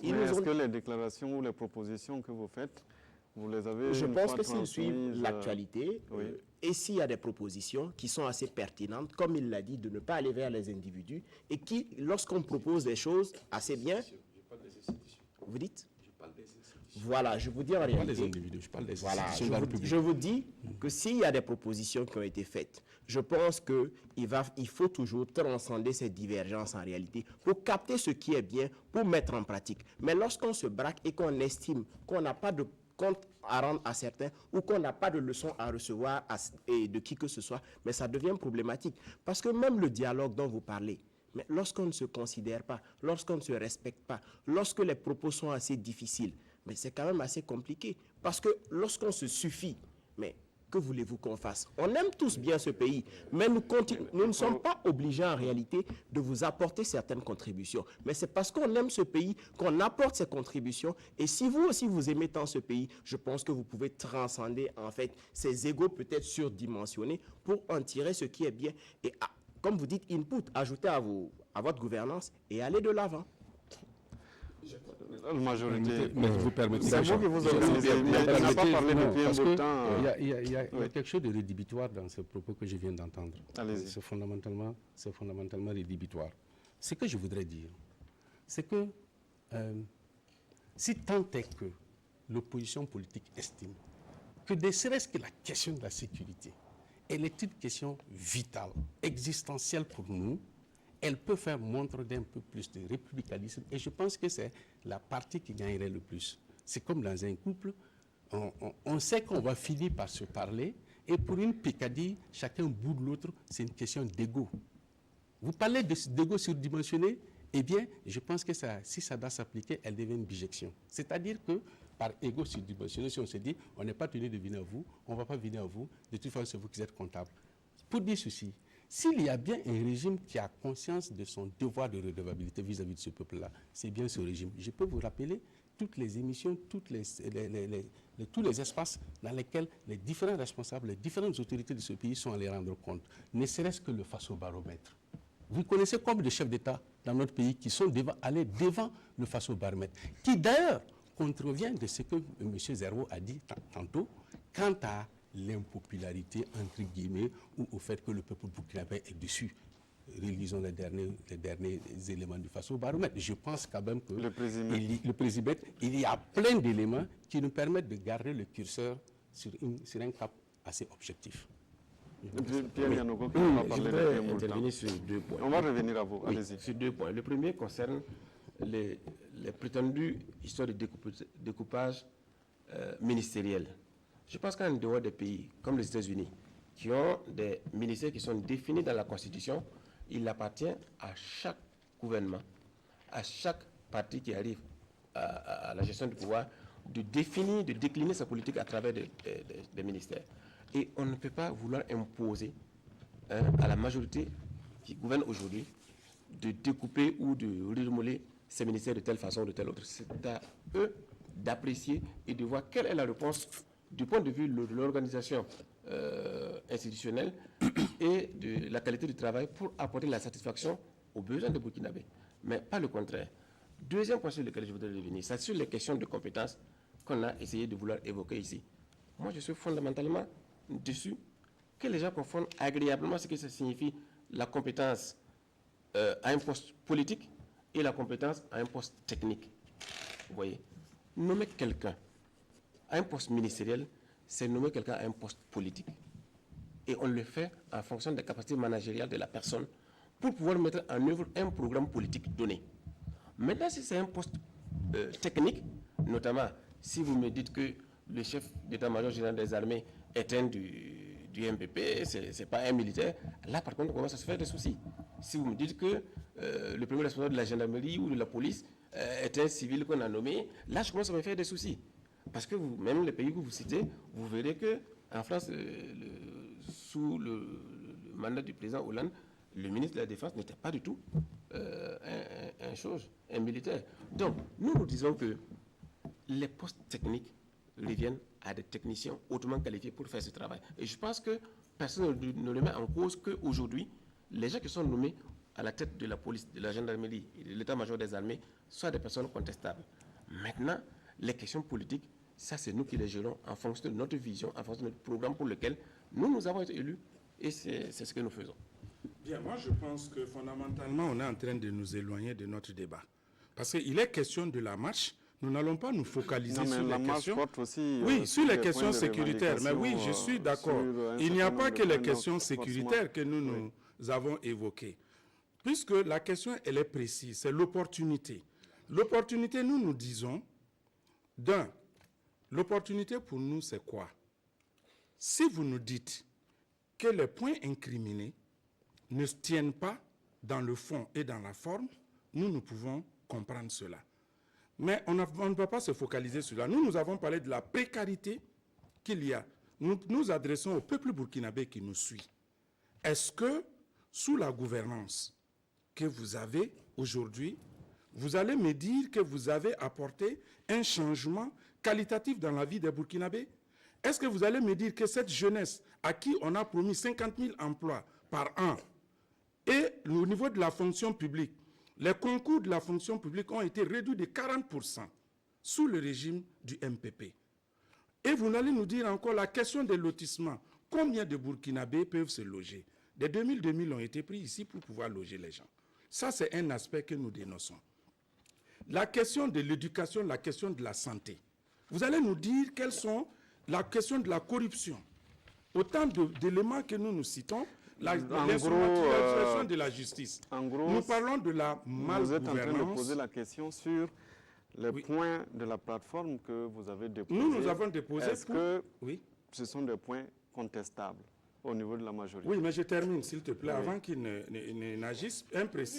Est-ce que les déclarations ou les propositions que vous faites, vous les avez Je une pense fois que s'ils suivent transmises, l'actualité, oui. et s'il y a des propositions qui sont assez pertinentes, comme il l'a dit, de ne pas aller vers les individus, et qui, lorsqu'on propose des choses assez bien... Vous dites? Voilà, je vous dis en Je parle des réalité... individus, je parle des Voilà, institutions de la République. je vous dis que s'il y a des propositions qui ont été faites, je pense qu'il faut toujours transcender ces divergences en réalité pour capter ce qui est bien, pour mettre en pratique. Mais lorsqu'on se braque et qu'on estime qu'on n'a pas de compte à rendre à certains ou qu'on n'a pas de leçons à recevoir de qui que ce soit, mais ça devient problématique. Parce que même le dialogue dont vous parlez, mais lorsqu'on ne se considère pas, lorsqu'on ne se respecte pas, lorsque les propos sont assez difficiles, mais c'est quand même assez compliqué. Parce que lorsqu'on se suffit, mais que voulez-vous qu'on fasse? On aime tous bien ce pays, mais nous ne sommes pas obligés en réalité de vous apporter certaines contributions. Mais c'est parce qu'on aime ce pays qu'on apporte ces contributions. Et si vous aussi vous aimez tant ce pays, je pense que vous pouvez transcender en fait ces égos peut-être surdimensionnés pour en tirer ce qui est bien. Et comme vous dites, input, ajoutez à votre gouvernance et allez de l'avant. La majorité... Mais vous permettez... C'est vous qui vous organisez, mais on n'a pas parlé depuis un bout de temps. Il y a quelque chose de rédhibitoire dans ce propos que je viens d'entendre. Allez-y. C'est fondamentalement rédhibitoire. Ce que je voudrais dire, c'est que si tant est que l'opposition politique estime que ne serait-ce que la question de la sécurité, elle est une question vitale, existentielle pour nous, elle peut faire montre d'un peu plus de républicanisme et je pense que c'est la partie qui gagnerait le plus. C'est comme dans un couple, on sait qu'on va finir par se parler et pour une picadille, chacun bout de l'autre, c'est une question d'ego. Vous parlez d'ego surdimensionné, eh bien, je pense que si ça doit s'appliquer, elle devient une bijection. C'est-à-dire que par ego surdimensionné, si on se dit, on n'est pas tenu de venir à vous, on ne va pas venir à vous, de toute façon, c'est vous qui êtes comptable. Pour dire ceci, s'il y a bien un régime qui a conscience de son devoir de redevabilité vis-à-vis de ce peuple-là, c'est bien ce régime. Je peux vous rappeler toutes les émissions, tous les espaces dans lesquels les différents responsables, les différentes autorités de ce pays sont allés rendre compte, ne serait-ce que le Faso-baromètre. Vous connaissez combien de chefs d'État dans notre pays qui sont allés devant le Faso-baromètre, qui d'ailleurs contrevient de ce que M. Zervo a dit tantôt quant à l'impopularité, entre guillemets, ou au fait que le peuple burkinabé est dessus. Relisons les derniers éléments du Faso-baromètre. Je pense quand même que le président, il y a plein d'éléments qui nous permettent de garder le curseur sur un cap assez objectif. Pierre Yanogo, qui va parler de intervenir sur 2 points. On va revenir à vous, oui, allez-y. Sur 2 points. Le premier concerne les prétendues histoires de découpage ministériel. Je pense qu'en dehors des pays comme les États-Unis, qui ont des ministères qui sont définis dans la Constitution, il appartient à chaque gouvernement, à chaque parti qui arrive à la gestion du pouvoir, de définir, de décliner sa politique à travers des ministères. Et on ne peut pas vouloir imposer à la majorité qui gouverne aujourd'hui de découper ou de remodeler ces ministères de telle façon ou de telle autre. C'est à eux d'apprécier et de voir quelle est la réponse du point de vue de l'organisation institutionnelle et de la qualité du travail pour apporter la satisfaction aux besoins des Burkinabés, mais pas le contraire. Deuxième point sur lequel je voudrais revenir, c'est sur les questions de compétences qu'on a essayé de vouloir évoquer ici. Moi, je suis fondamentalement déçu que les gens confondent agréablement ce que ça signifie la compétence à un poste politique et la compétence à un poste technique. Vous voyez, nommer quelqu'un à un poste ministériel, c'est nommer quelqu'un à un poste politique. Et on le fait en fonction des capacités managériales de la personne pour pouvoir mettre en œuvre un programme politique donné. Maintenant, si c'est un poste technique, notamment si vous me dites que le chef d'état-major général des armées est un du MPP, ce n'est pas un militaire, là par contre on commence à se faire des soucis. Si vous me dites que le premier responsable de la gendarmerie ou de la police est un civil qu'on a nommé, là je commence à me faire des soucis. Parce que même les pays que vous citez, vous verrez qu'en France, sous le mandat du président Hollande, le ministre de la Défense n'était pas du tout un militaire. Donc, nous disons que les postes techniques revienne à des techniciens hautement qualifiés pour faire ce travail. Et je pense que personne ne le met en cause qu'aujourd'hui, les gens qui sont nommés à la tête de la police, de la gendarmerie et de l'état-major des armées soient des personnes contestables. Maintenant, les questions politiques, ça c'est nous qui les gérons en fonction de notre vision, en fonction de notre programme pour lequel nous avons été élus et c'est ce que nous faisons. Bien, moi je pense que fondamentalement on est en train de nous éloigner de notre débat. Parce qu'il est question de la marche, nous n'allons pas nous focaliser sur les questions. Aussi, oui, sur les questions sécuritaires. Mais oui, je suis d'accord. Il n'y a pas que les questions sécuritaires que nous avons évoquées. Puisque la question, elle est précise, c'est l'opportunité. L'opportunité, nous disons, l'opportunité pour nous, c'est quoi? Si vous nous dites que les points incriminés ne tiennent pas dans le fond et dans la forme, nous pouvons comprendre cela. Mais on ne va pas se focaliser sur cela. Nous avons parlé de la précarité qu'il y a. Nous nous adressons au peuple burkinabé qui nous suit. Est-ce que, sous la gouvernance que vous avez aujourd'hui, vous allez me dire que vous avez apporté un changement qualitatif dans la vie des Burkinabés? Est-ce que vous allez me dire que cette jeunesse à qui on a promis 50 000 emplois par an et au niveau de la fonction publique, les concours de la fonction publique ont été réduits de 40% sous le régime du MPP. Et vous allez nous dire encore la question des lotissements. Combien de Burkinabés peuvent se loger? Des 2000 ont été pris ici pour pouvoir loger les gens. Ça, c'est un aspect que nous dénonçons. La question de l'éducation, la question de la santé. Vous allez nous dire quelles sont la question de la corruption. Autant d'éléments que nous citons. L'instrumentalisation de la justice. En gros, nous parlons de la malgouvernance. Vous êtes en train de poser la question sur les points de la plateforme que vous avez déposés. Nous avons déposé. Est-ce que ce sont des points contestables au niveau de la majorité? Oui, mais je termine, s'il te plaît, avant qu'il n'agisse.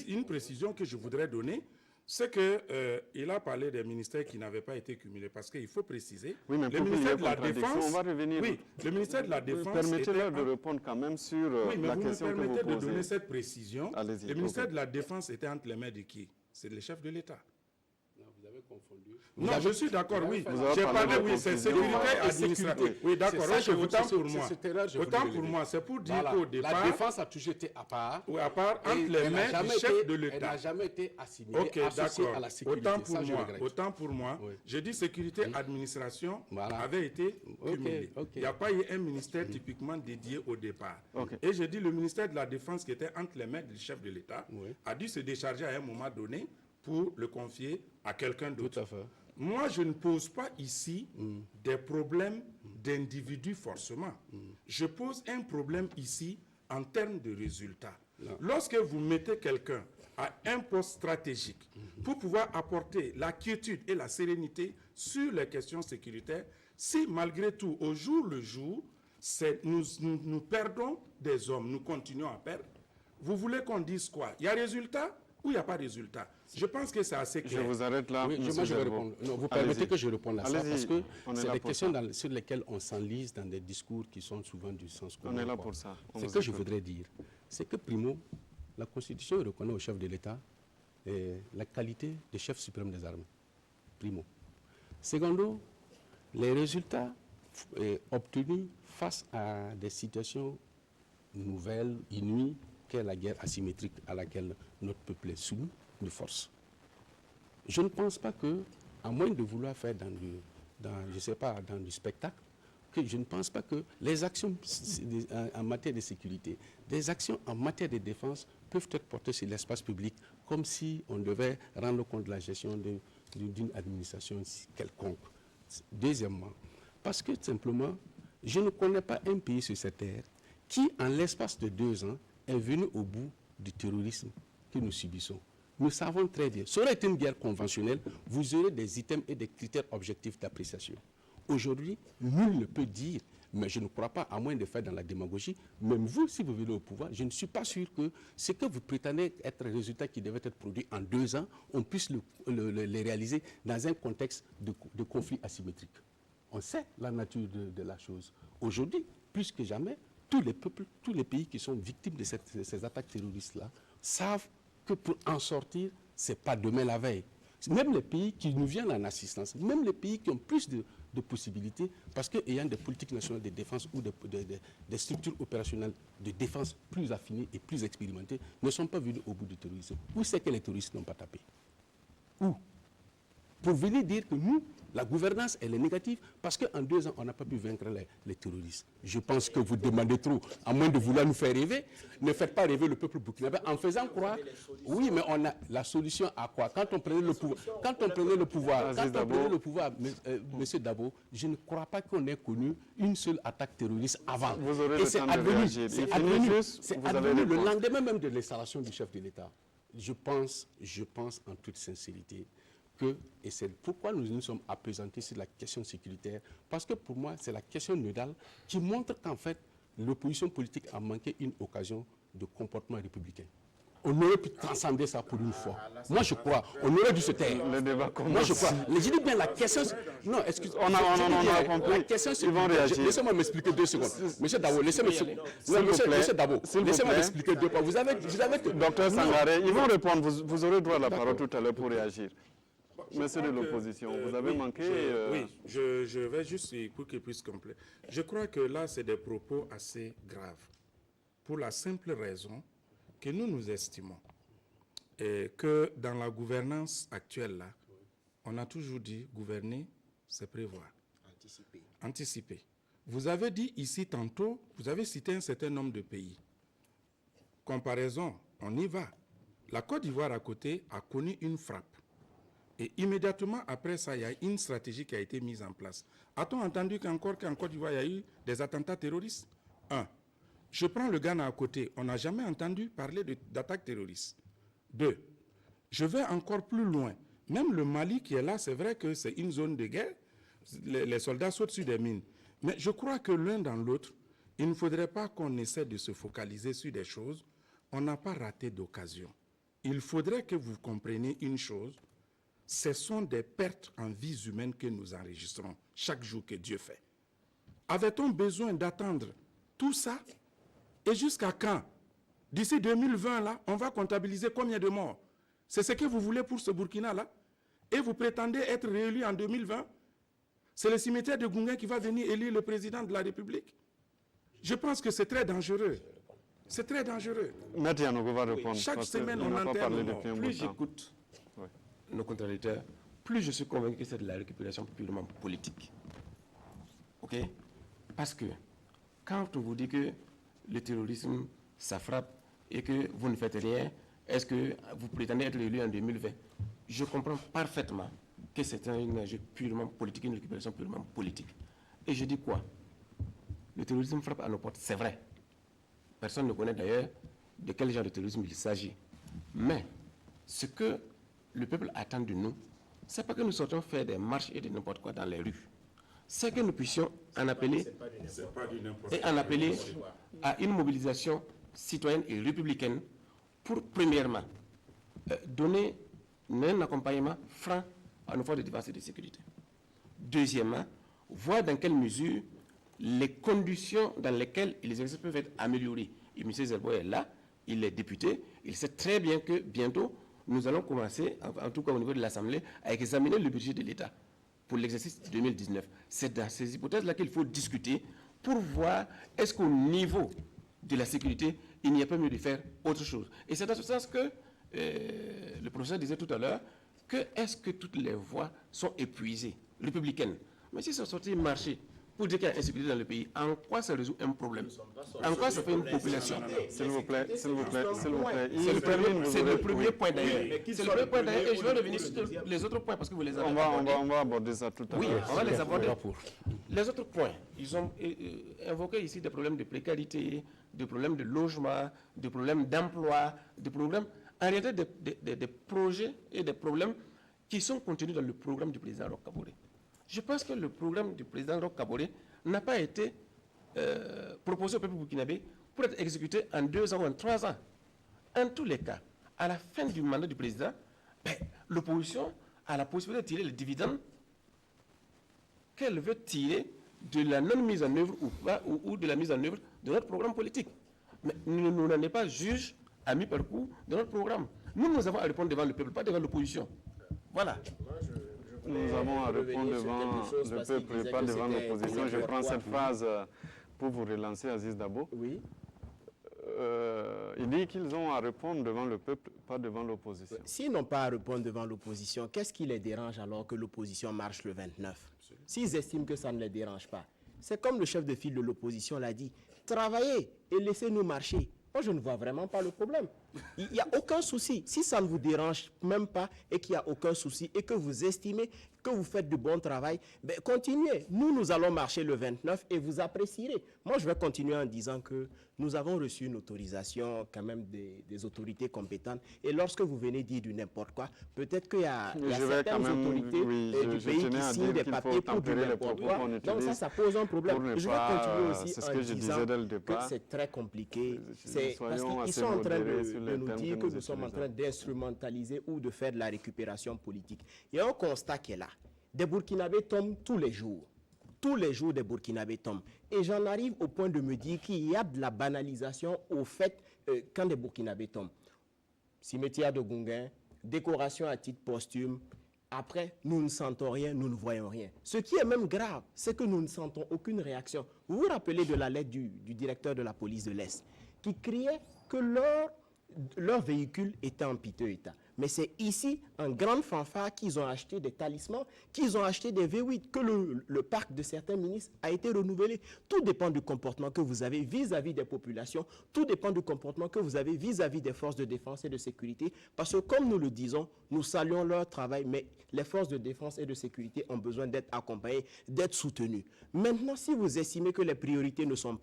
Une précision que je voudrais donner, c'est qu'il a parlé des ministères qui n'avaient pas été cumulés, parce qu'il faut préciser. Oui, mais le ministère de la Défense. On va revenir. Oui, le ministère de la Défense. Permettez-leur de répondre quand même sur la question que vous posez. Oui, mais vous me permettez de donner cette précision. Allez-y. Le ministère de la Défense était entre les mains de qui? C'est le chef de l'État. Vous avez confondu. Non, je suis d'accord, oui. J'ai parlé, oui, c'est sécurité administrative. Oui, d'accord, autant pour moi. Autant pour moi, c'est pour dire qu'au départ... La défense a toujours été à part. Oui, à part, entre les mains du chef de l'État. Elle n'a jamais été assimilée, associée à la sécurité. Autant pour moi, je dis sécurité, administration avait été cumulée. Il n'y a pas eu un ministère typiquement dédié au départ. Et je dis le ministère de la Défense qui était entre les mains du chef de l'État a dû se décharger à un moment donné pour le confier à quelqu'un d'autre. Moi, je ne pose pas ici des problèmes d'individus forcément. Je pose un problème ici en termes de résultats. Lorsque vous mettez quelqu'un à un poste stratégique pour pouvoir apporter la quiétude et la sérénité sur les questions sécuritaires, si malgré tout, au jour le jour, nous perdons des hommes, nous continuons à perdre, vous voulez qu'on dise quoi? Il y a résultat ou il n'y a pas résultat? Je pense que c'est assez clair. Je vous arrête là. Oui, moi je vais répondre. Non, vous permettez que je réponde à ça, parce que c'est des questions sur lesquelles on s'enlise dans des discours qui sont souvent du sens commun. On est là pour ça. Ce que je voudrais dire, c'est que primo, la Constitution reconnaît au chef de l'État la qualité de chef suprême des armées. Primo. Secondo, les résultats obtenus face à des situations nouvelles, inouïes, qu'est la guerre asymétrique à laquelle notre peuple est soumis de force. Je ne pense pas que, à moins de vouloir faire dans du spectacle, que je ne pense pas que les actions en matière de sécurité, des actions en matière de défense peuvent être portées sur l'espace public comme si on devait rendre compte de la gestion d'une administration quelconque. Deuxièmement, parce que simplement, je ne connais pas un pays sur cette terre qui, en l'espace de 2 ans, est venu au bout du terrorisme que nous subissons. Nous savons très bien, ça aurait été une guerre conventionnelle, vous aurez des items et des critères objectifs d'appréciation. Aujourd'hui, nul ne peut dire, mais je ne crois pas, à moins de faire dans la démagogie, même vous, si vous venez au pouvoir, je ne suis pas sûr que ce que vous prétendez être un résultat qui devait être produit en 2 ans, on puisse le réaliser dans un contexte de conflit asymétrique. On sait la nature de la chose. Aujourd'hui, plus que jamais, tous les peuples, tous les pays qui sont victimes de ces attaques terroristes-là savent que pour en sortir, ce n'est pas demain la veille. Même les pays qui nous viennent en assistance, même les pays qui ont plus de possibilités, parce qu'ayant des politiques nationales de défense ou des structures opérationnelles de défense plus affinées et plus expérimentées, ne sont pas venus au bout du terrorisme. Où c'est que les terroristes n'ont pas tapé? Où? Pour venir dire que nous, la gouvernance, elle est négative, parce qu'en 2 ans, on n'a pas pu vaincre les terroristes. Je pense que vous demandez trop, à moins de vouloir nous faire rêver. Ne faites pas rêver le peuple burkinabé en faisant croire... Oui, mais on a la solution à quoi? Quand on prenait le pouvoir, Monsieur Dabo, je ne crois pas qu'on ait connu une seule attaque terroriste avant. Vous aurez et le temps de réagir. C'est advenu le lendemain même de l'installation du chef de l'État. Je pense en toute sincérité et c'est pourquoi nous nous sommes appesantis sur la question sécuritaire, parce que pour moi, c'est la question nodale qui montre qu'en fait, l'opposition politique a manqué une occasion de comportement républicain. On aurait pu transcender ça pour une fois. Moi, je crois. On aurait dû se taire. Le débat commence. Moi, je crois. Mais je dis bien la question... Non, excusez-moi. On a compris. La question, c'est... Ils vont réagir. Laissez-moi m'expliquer 2 secondes. Monsieur Dabo, laissez-moi m'expliquer 2 points. Vous avez... Docteur Sangaré, ils vont répondre. Vous aurez droit à la parole tout à l'heure pour réagir. Monsieur de l'opposition, vous avez manqué... Oui, je vais juste, pour qu'il puisse compléter. Je crois que là, c'est des propos assez graves. Pour la simple raison que nous estimons que dans la gouvernance actuelle, là, on a toujours dit gouverner, c'est prévoir. Anticiper. Vous avez dit ici tantôt, vous avez cité un certain nombre de pays. Comparaison, on y va. La Côte d'Ivoire à côté a connu une frappe. Et immédiatement après ça, il y a une stratégie qui a été mise en place. A-t-on entendu qu'en Côte d'Ivoire, il y a eu des attentats terroristes? 1. Je prends le Ghana à côté. On n'a jamais entendu parler d'attaques terroristes. 2. Je vais encore plus loin. Même le Mali qui est là, c'est vrai que c'est une zone de guerre. Les soldats sautent sur des mines. Mais je crois que l'un dans l'autre, il ne faudrait pas qu'on essaie de se focaliser sur des choses. On n'a pas raté d'occasion. Il faudrait que vous compreniez une chose. Ce sont des pertes en vies humaines que nous enregistrons chaque jour que Dieu fait. Avait-on besoin d'attendre tout ça? Et jusqu'à quand? D'ici 2020, là, on va comptabiliser combien de morts? C'est ce que vous voulez pour ce Burkina-là? Et vous prétendez être réélu en 2020? C'est le cimetière de Gounguin qui va venir élire le président de la République? Je pense que c'est très dangereux. C'est très dangereux. Maître Yanogo va répondre. Chaque semaine, on enterre nos morts. Plus j'écoute nos contradicteurs, plus je suis convaincu que c'est de la récupération purement politique. OK? Parce que quand on vous dit que le terrorisme, ça frappe et que vous ne faites rien, est-ce que vous prétendez être élu en 2020? Je comprends parfaitement que c'est un enjeu purement politique, une récupération purement politique. Et je dis quoi? Le terrorisme frappe à nos portes, c'est vrai. Personne ne connaît d'ailleurs de quel genre de terrorisme il s'agit. Mais ce que le peuple attend de nous, ce n'est pas que nous sortions faire des marches et de n'importe quoi dans les rues. C'est que nous puissions en appeler à une mobilisation citoyenne et républicaine pour, premièrement, donner un accompagnement franc à nos forces de défense et de sécurité. Deuxièmement, voir dans quelle mesure les conditions dans lesquelles les exercices peuvent être améliorés. Et M. Zerbo est là, il est député, il sait très bien que bientôt, nous allons commencer, en tout cas au niveau de l'Assemblée, à examiner le budget de l'État pour l'exercice 2019. C'est dans ces hypothèses-là qu'il faut discuter pour voir est-ce qu'au niveau de la sécurité, il n'y a pas mieux de faire autre chose. Et c'est dans ce sens que le professeur disait tout à l'heure que est-ce que toutes les voies sont épuisées, républicaines. Mais si ça sortit marché pour dire qu'il y a insécurité dans le pays, en quoi ça résout un problème? En quoi ça fait une population? S'il vous plaît. C'est le premier point d'ailleurs. C'est le premier point d'ailleurs et je vais revenir sur les autres points parce que vous les avez abordés. On va aborder ça tout à l'heure. Oui, on va les aborder. Les autres points, ils ont invoqué ici des problèmes de précarité, des problèmes de logement, des problèmes d'emploi, des problèmes, en réalité des projets et des problèmes qui sont contenus dans le programme du président Roch Kaboré. Je pense que le programme du président Roch Kaboré n'a pas été proposé au peuple burkinabé pour être exécuté en 2 ans ou en 3 ans. En tous les cas, à la fin du mandat du président, l'opposition a la possibilité de tirer les dividendes qu'elle veut tirer de la non-mise en œuvre ou de la mise en œuvre de notre programme politique. Mais nous n'en sommes pas juges à mi-parcours de notre programme. Nous avons à répondre devant le peuple, pas devant l'opposition. Voilà. Nous avons à répondre devant le peuple et pas devant l'opposition. Je prends cette phrase pour vous relancer, Aziz Dabo. Oui. Il dit qu'ils ont à répondre devant le peuple, pas devant l'opposition. S'ils n'ont pas à répondre devant l'opposition, qu'est-ce qui les dérange alors que l'opposition marche le 29? S'ils estiment que ça ne les dérange pas, c'est comme le chef de file de l'opposition l'a dit, travaillez et laissez-nous marcher. Moi, je ne vois vraiment pas le problème. Il n'y a aucun souci. Si ça ne vous dérange même pas et qu'il n'y a aucun souci et que vous estimez que vous faites du bon travail, ben, continuez. Nous allons marcher le 29 et vous apprécierez. Moi, je vais continuer en disant que nous avons reçu une autorisation quand même des autorités compétentes. Et lorsque vous venez dire du n'importe quoi, peut-être qu'il y a certaines autorités du pays qui signent des papiers pour du n'importe quoi. Donc ça pose un problème. Je vais continuer aussi en disant que c'est très compliqué. Parce qu'ils sont en train de nous dire que nous sommes en train d'instrumentaliser ou de faire de la récupération politique. Il y a un constat qui est là. Des Burkinabés tombent tous les jours. Tous les jours, des Burkinabés tombent. Et j'en arrive au point de me dire qu'il y a de la banalisation au fait quand des Burkinabés tombent. Cimetière de Gounguin, décoration à titre posthume. Après, nous ne sentons rien, nous ne voyons rien. Ce qui est même grave, c'est que nous ne sentons aucune réaction. Vous vous rappelez de la lettre du directeur de la police de l'Est qui criait que leur véhicule était en piteux état. Mais c'est ici, en grande fanfare, qu'ils ont acheté des talismans, qu'ils ont acheté des V8, que le parc de certains ministres a été renouvelé. Tout dépend du comportement que vous avez vis-à-vis des populations, tout dépend du comportement que vous avez vis-à-vis des forces de défense et de sécurité, parce que comme nous le disons, nous saluons leur travail, mais les forces de défense et de sécurité ont besoin d'être accompagnées, d'être soutenues. Maintenant, si vous estimez que les priorités sont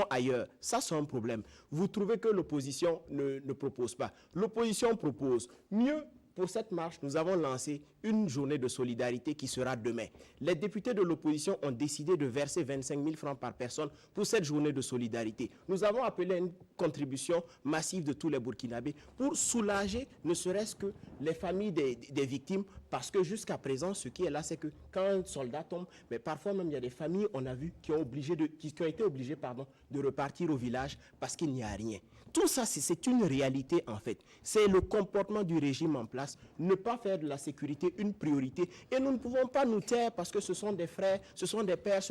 ailleurs, ça c'est un problème. Vous trouvez que l'opposition ne propose pas. L'opposition propose. Mieux, pour cette marche, nous avons lancé une journée de solidarité qui sera demain. Les députés de l'opposition ont décidé de verser 25 000 francs par personne pour cette journée de solidarité. Nous avons appelé une contribution massive de tous les Burkinabés pour soulager ne serait-ce que les familles des victimes, parce que jusqu'à présent, ce qui est là, c'est que quand un soldat tombe, mais parfois même il y a des familles, on a vu, qui ont été obligées de repartir au village parce qu'il n'y a rien. Tout ça, c'est une réalité en fait. C'est le comportement du régime en place, ne pas faire de la sécurité une priorité. Et nous ne pouvons pas nous taire parce que ce sont des frères, ce sont des pères,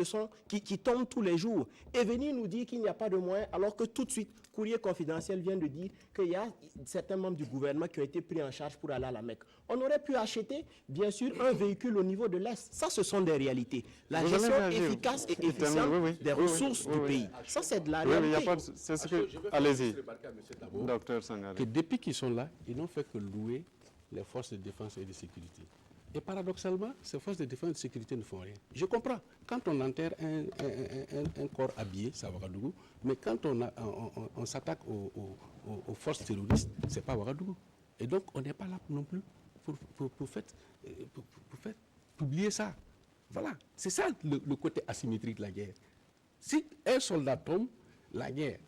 qui tombent tous les jours. Et venir nous dire qu'il n'y a pas de moyens, alors que tout de suite, Courrier Confidentiel vient de dire qu'il y a certains membres du gouvernement qui ont été pris en charge pour aller à la Mecque. On aurait pu acheter, bien sûr, un véhicule au niveau de l'Est. Ça, ce sont des réalités. La gestion efficace et efficiente des ressources du pays. Ça, c'est de la réalité. C'est ce que... Allez-y, docteur Sangaré. Que depuis qu'ils sont là, ils n'ont fait que louer les forces de défense et de sécurité. Et paradoxalement, ces forces de défense et de sécurité ne font rien. Je comprends. Quand on enterre un corps habillé, ça va Ouagadougou, mais quand on s'attaque aux forces terroristes, ce n'est pas Ouagadougou. Et donc, on n'est pas là non plus pour faire publier ça. Voilà. C'est ça le côté asymétrique de la guerre. Si un soldat tombe, la guerre,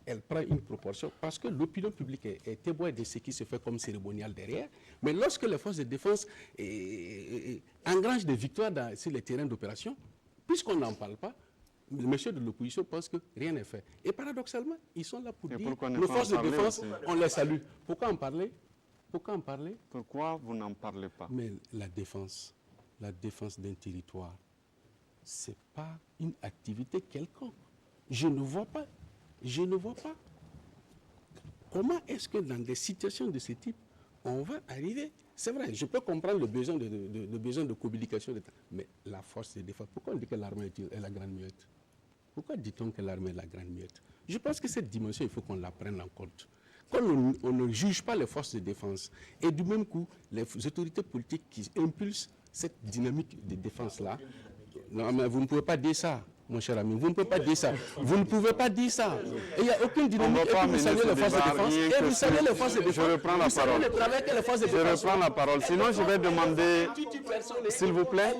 elle prend une proportion parce que l'opinion publique est témoin de ce qui se fait comme cérémonial derrière. Mais lorsque les forces de défense engrangent des victoires sur les terrains d'opération, puisqu'on n'en parle pas, les messieurs de l'opposition pensent que rien n'est fait. Et paradoxalement, ils sont là pour dire nos forces de défense, on les salue. Pourquoi en parler? Pourquoi en parler? Pourquoi vous n'en parlez pas? Mais la défense d'un territoire, ce n'est pas une activité quelconque. Je ne vois pas comment est-ce que dans des situations de ce type, on va arriver. C'est vrai, je peux comprendre le besoin de communication, mais la force de défense, pourquoi on dit que l'armée est la grande muette? Pourquoi dit-on que l'armée est la grande muette? Je pense que cette dimension, il faut qu'on la prenne en compte. Quand on ne juge pas les forces de défense, et du même coup, les autorités politiques qui impulsent cette dynamique de défense-là, non, mais vous ne pouvez pas dire ça, mon cher ami, vous ne pouvez pas dire ça. Vous ne pouvez pas dire ça. Il n'y a aucune dynamique. Et vous saluez les forces de défense. Et vous saluez les forces de défense. Je reprends la parole. Je reprends la parole. Sinon, je vais demander, s'il vous plaît,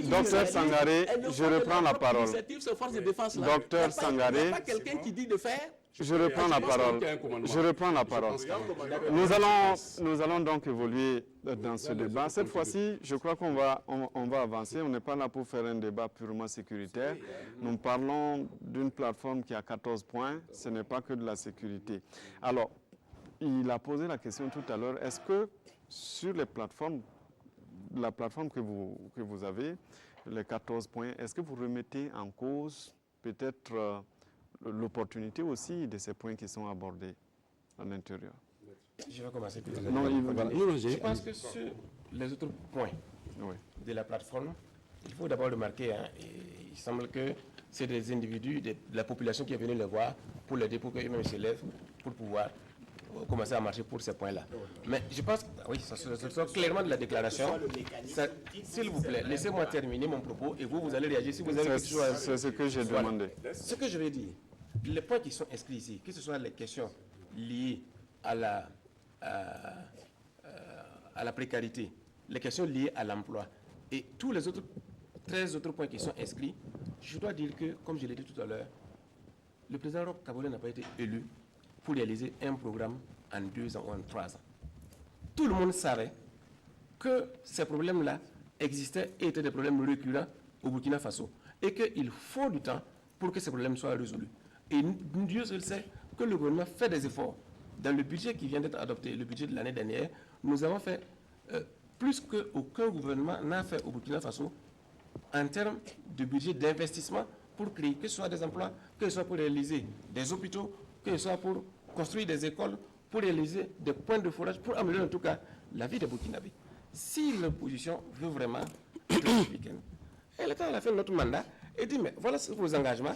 docteur Sangaré, je reprends la parole. Docteur Sangaré, quelqu'un qui dit de faire. je reprends la parole. Je reprends la parole. Nous allons donc évoluer dans ce débat. Cette fois-ci, je crois qu'on va avancer. On n'est pas là pour faire un débat purement sécuritaire. Nous parlons d'une plateforme qui a 14 points. Ce n'est pas que de la sécurité. Alors, il a posé la question tout à l'heure. Est-ce que sur les plateformes, la plateforme que vous avez, les 14 points, est-ce que vous remettez en cause peut-être l'opportunité aussi de ces points qui sont abordés à l'intérieur? Je vais commencer. Je pense que sur les autres points de la plateforme, il faut d'abord remarquer, il semble que c'est des individus de la population qui est venue les voir pour les aider pour qu'eux-mêmes se lèvent pour pouvoir commencer à marcher pour ces points-là. Mais je pense que, oui, ça sort clairement de la déclaration. S'il vous plaît, laissez-moi terminer mon propos et vous allez réagir si vous avez quelque chose à... C'est ce que j'ai demandé. Ce que je vais dire, les points qui sont inscrits ici, que ce soit les questions liées à la précarité, les questions liées à l'emploi et tous les autres 13 autres points qui sont inscrits, je dois dire que, comme je l'ai dit tout à l'heure, le président Roch Kabore n'a pas été élu pour réaliser un programme en 2 ans ou en 3 ans. Tout le monde savait que ces problèmes-là existaient et étaient des problèmes récurrents au Burkina Faso et qu'il faut du temps pour que ces problèmes soient résolus. Et Dieu seul sait que le gouvernement fait des efforts. Dans le budget qui vient d'être adopté, le budget de l'année dernière, nous avons fait plus qu'aucun gouvernement n'a fait au Burkina Faso en termes de budget d'investissement pour créer, que ce soit des emplois, que ce soit pour réaliser des hôpitaux, que ce soit pour construire des écoles, pour réaliser des points de forage, pour améliorer en tout cas la vie des Burkinabés. Si l'opposition veut vraiment être républicaine, elle est à la fin de notre mandat et dit, mais voilà vos engagements,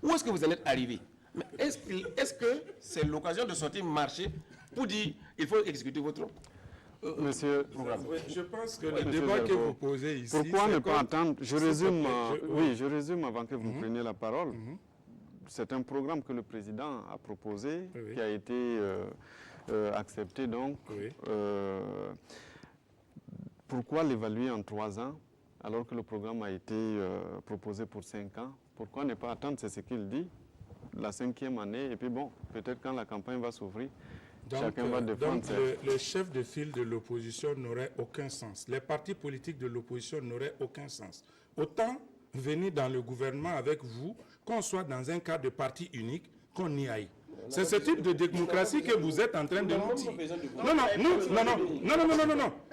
où est-ce que vous en êtes arrivés? Mais est-ce que c'est l'occasion de sortir marcher pour dire, il faut exécuter votre Monsieur, je pense que le débat que vous posez ici... Pourquoi ne pas attendre? Je résume, je résume avant que vous preniez la parole. C'est un programme que le président a proposé, qui a été accepté donc. Pourquoi l'évaluer en 3 ans, alors que le programme a été proposé pour 5 ans? Pourquoi ne pas attendre, c'est ce qu'il dit, la 5e année, et puis bon, peut-être quand la campagne va s'ouvrir, chacun va défendre. Donc le chef de file de l'opposition n'aurait aucun sens. Les partis politiques de l'opposition n'auraient aucun sens. Autant venir dans le gouvernement avec vous, qu'on soit dans un cadre de parti unique, qu'on y aille. C'est ce type de démocratie que vous êtes en train de nous dire. Non.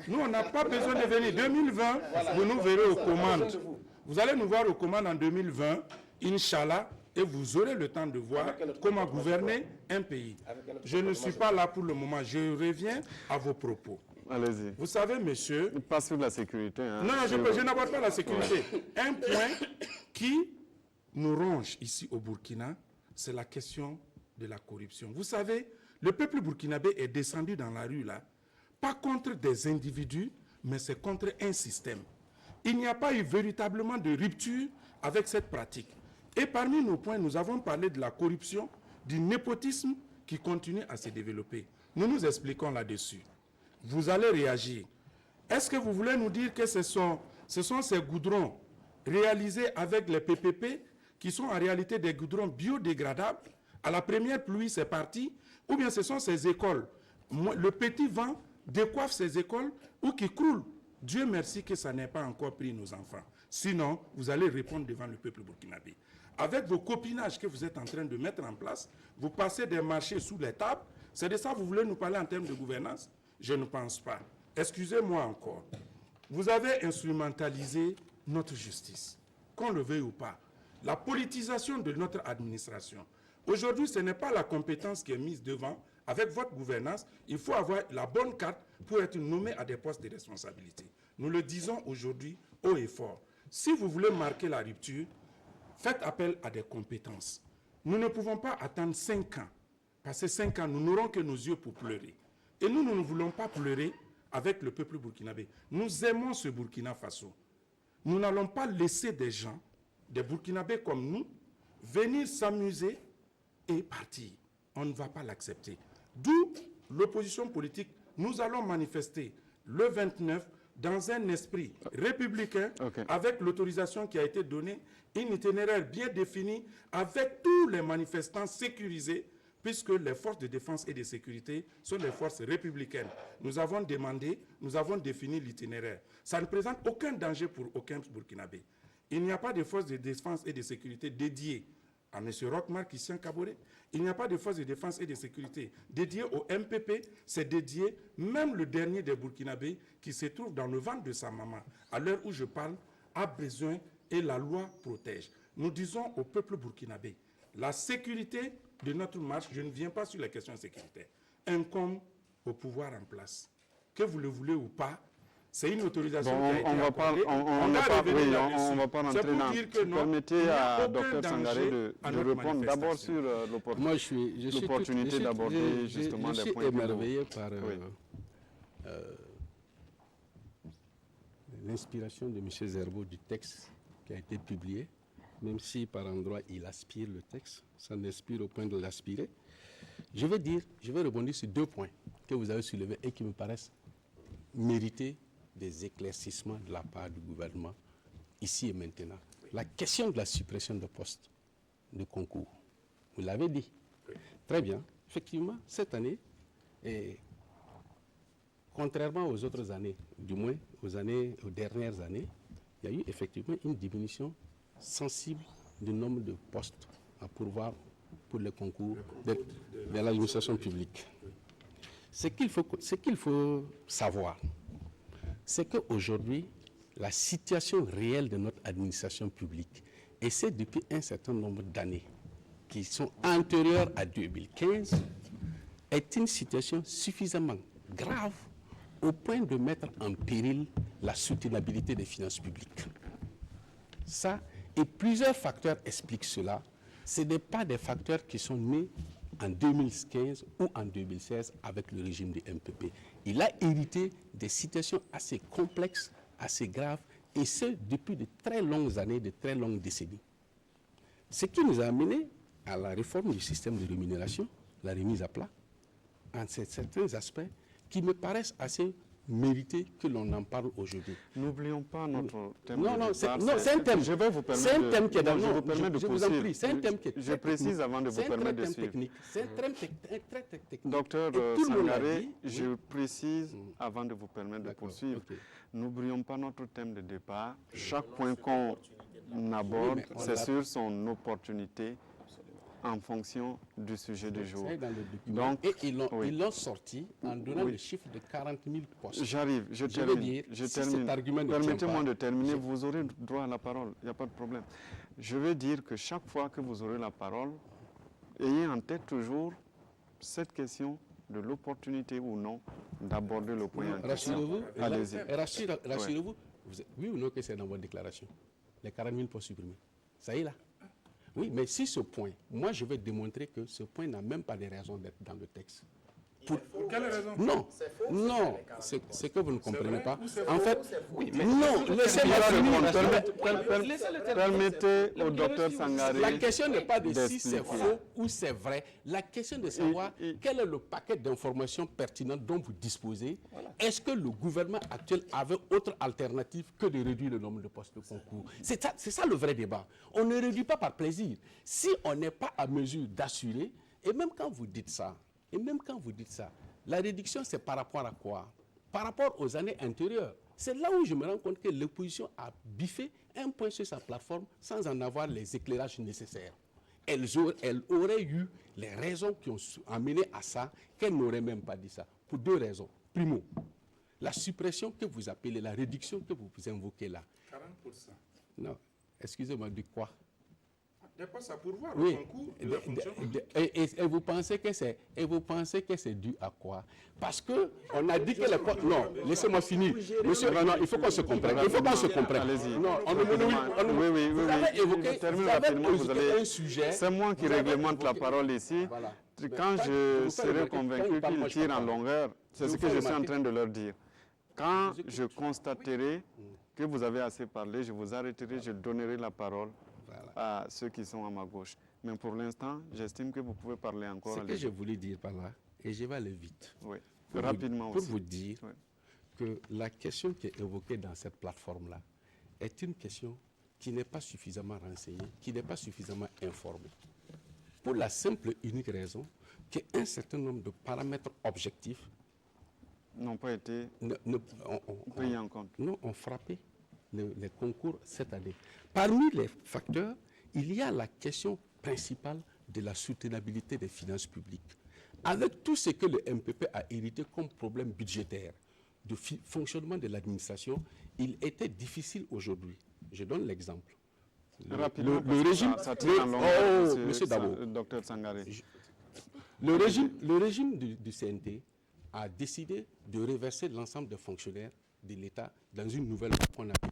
Nous, on n'a pas besoin de venir. 2020, vous nous verrez aux commandes. Vous allez nous voir aux commandes en 2020, Inch'Allah, et vous aurez le temps de voir comment gouverner un pays. Je ne suis pas là pour le moment. Je reviens à vos propos. Allez-y. Vous savez, monsieur... Pas sur la sécurité. Hein, non, je n'aborde pas la sécurité. Un point qui nous ronge ici au Burkina, c'est la question de la corruption. Vous savez, le peuple burkinabé est descendu dans la rue, là, pas contre des individus, mais c'est contre un système. Il n'y a pas eu véritablement de rupture avec cette pratique. Et parmi nos points, nous avons parlé de la corruption, du népotisme qui continue à se développer. Nous nous expliquons là-dessus. Vous allez réagir. Est-ce que vous voulez nous dire que ce sont ces goudrons réalisés avec les PPP qui sont en réalité des goudrons biodégradables? À la première pluie, c'est parti. Ou bien ce sont ces écoles. Le petit vent décoiffe ces écoles ou qui croulent. Dieu merci que ça n'ait pas encore pris nos enfants. Sinon, vous allez répondre devant le peuple burkinabé. Avec vos copinages que vous êtes en train de mettre en place, vous passez des marchés sous les tables. C'est de ça que vous voulez nous parler en termes de gouvernance? Je ne pense pas. Excusez-moi encore. Vous avez instrumentalisé notre justice, qu'on le veuille ou pas. La politisation de notre administration. Aujourd'hui, ce n'est pas la compétence qui est mise devant. Avec votre gouvernance, il faut avoir la bonne carte pour être nommé à des postes de responsabilité. Nous le disons aujourd'hui haut et fort. Si vous voulez marquer la rupture, faites appel à des compétences. Nous ne pouvons pas attendre 5 ans. Passer 5 ans, nous n'aurons que nos yeux pour pleurer. Et nous ne voulons pas pleurer avec le peuple burkinabé. Nous aimons ce Burkina Faso. Nous n'allons pas laisser des gens, des Burkinabés comme nous, venir s'amuser et partir. On ne va pas l'accepter. D'où l'opposition politique. Nous allons manifester le 29 dans un esprit républicain, avec l'autorisation qui a été donnée, un itinéraire bien défini, avec tous les manifestants sécurisés, puisque les forces de défense et de sécurité sont les forces républicaines. Nous avons demandé, nous avons défini l'itinéraire. Ça ne présente aucun danger pour aucun Burkinabé. Il n'y a pas de forces de défense et de sécurité dédiées à M. Rochmar Christian Kaboré. Il n'y a pas de forces de défense et de sécurité dédiées au MPP. C'est dédié, même le dernier des Burkinabés qui se trouve dans le ventre de sa maman, à l'heure où je parle, a besoin et la loi protège. Nous disons au peuple burkinabé, la sécurité de notre marche, je ne viens pas sur les questions sécuritaires, incombe au pouvoir en place. Que vous le voulez ou pas, c'est une autorisation qui a été accordée. On ne va pas rentrer dans... Permettez à Dr Sangaré de répondre d'abord sur l'opportunité d'aborder justement des points. Je suis émerveillé par l'inspiration de M. Zerbo du texte qui a été publié, même si par endroits il aspire le texte, ça n'inspire au point de l'aspirer. Je vais rebondir sur 2 points que vous avez soulevés et qui me paraissent mériter des éclaircissements de la part du gouvernement, ici et maintenant. La question de la suppression de postes de concours, vous l'avez dit. Très bien. Effectivement, cette année, et contrairement aux autres années, du moins aux dernières années, il y a eu effectivement une diminution sensible du nombre de postes à pourvoir pour les concours de l'administration publique. Ce qu'il faut savoir, c'est qu'aujourd'hui, la situation réelle de notre administration publique, et c'est depuis un certain nombre d'années, qui sont antérieures à 2015, est une situation suffisamment grave au point de mettre en péril la soutenabilité des finances publiques. Ça, et plusieurs facteurs expliquent cela. Ce n'est pas des facteurs qui sont nés en 2015 ou en 2016 avec le régime du MPP. Il a hérité des situations assez complexes, assez graves, et ce, depuis de très longues années, de très longues décennies. Ce qui nous a amené à la réforme du système de rémunération, la remise à plat, en certains aspects qui me paraissent assez mérités que l'on en parle aujourd'hui. N'oublions pas notre thème. Non, c'est un thème. Je vais vous permettre. C'est un thème qui est dans. Je vous permets de poursuivre. C'est un thème qui est. Je précise avant de vous permettre de suivre. C'est un thème très technique. Docteur Sangaré, je précise avant de vous permettre de poursuivre. N'oublions pas notre thème de départ. Chaque point qu'on aborde, c'est sur son opportunité en fonction du sujet du jour. Donc, et ils l'ont sorti en donnant le chiffre de 40 000 postes. J'arrive, je termine. Permettez-moi de terminer, vous aurez droit à la parole, il n'y a pas de problème. Je veux dire que chaque fois que vous aurez la parole, ayez en tête toujours cette question de l'opportunité ou non d'aborder le point en question. Allez-y. Rassurez-vous, oui ou non que c'est dans votre déclaration, les 40 000 postes supprimés. Ça y est là. Oui, mais si ce point, moi je vais démontrer que ce point n'a même pas de raison d'être dans le texte. Pour quelle raison? Non, c'est que vous ne comprenez pas. En fait, oui, mais non, laissez-moi finir. Permettez au docteur Sangaré. La question n'est pas de si c'est faux ou c'est vrai. La question de savoir quel est le paquet d'informations pertinentes dont vous disposez. Est-ce que le gouvernement actuel avait autre alternative que de réduire le nombre de postes de concours? C'est ça le vrai débat. On ne réduit pas par plaisir. Si on n'est pas à mesure d'assurer, et même quand vous dites ça, la réduction, c'est par rapport à quoi? Par rapport aux années antérieures. C'est là où je me rends compte que l'opposition a biffé un point sur sa plateforme sans en avoir les éclairages nécessaires. Elle aurait eu les raisons qui ont amené à ça, qu'elle n'aurait même pas dit ça. Pour 2 raisons. Primo, la suppression que vous appelez, la réduction que vous invoquez là. 40%. Non, excusez-moi, de quoi? Des postes à pourvoir oui. au concours de la fonction publique. Et vous pensez que c'est dû à quoi? Parce que on a dit que les postes... Non, laissez-moi finir. Monsieur, non, il faut qu'on se comprenne. Allez-y. Non, vous avez évoqué un sujet. C'est moi qui réglemente la parole ici. Voilà. Quand je serai convaincu qu'ils tirent en longueur, c'est ce que je suis en train de leur dire. Quand je constaterai que vous avez assez parlé, je vous arrêterai, je donnerai la parole à ceux qui sont à ma gauche. Mais pour l'instant, j'estime que vous pouvez parler encore. Ce que je voulais dire par là, et je vais aller vite. Oui, rapidement aussi. Pour vous dire que la question qui est évoquée dans cette plateforme-là est une question qui n'est pas suffisamment renseignée, qui n'est pas suffisamment informée. Pour la simple et unique raison qu'un certain nombre de paramètres objectifs n'ont pas été pris en compte. Non, ont frappé les concours cette année. Parmi les facteurs, il y a la question principal de la soutenabilité des finances publiques. Avec tout ce que le MPP a hérité comme problème budgétaire, de fonctionnement de l'administration, il était difficile aujourd'hui. Je donne l'exemple. Rapidement, Le régime... ça tire en longueur, monsieur Dabo. Docteur Sangaré. Le régime du CNT a décidé de reverser l'ensemble des fonctionnaires de l'État dans une nouvelle loi qu'on appelle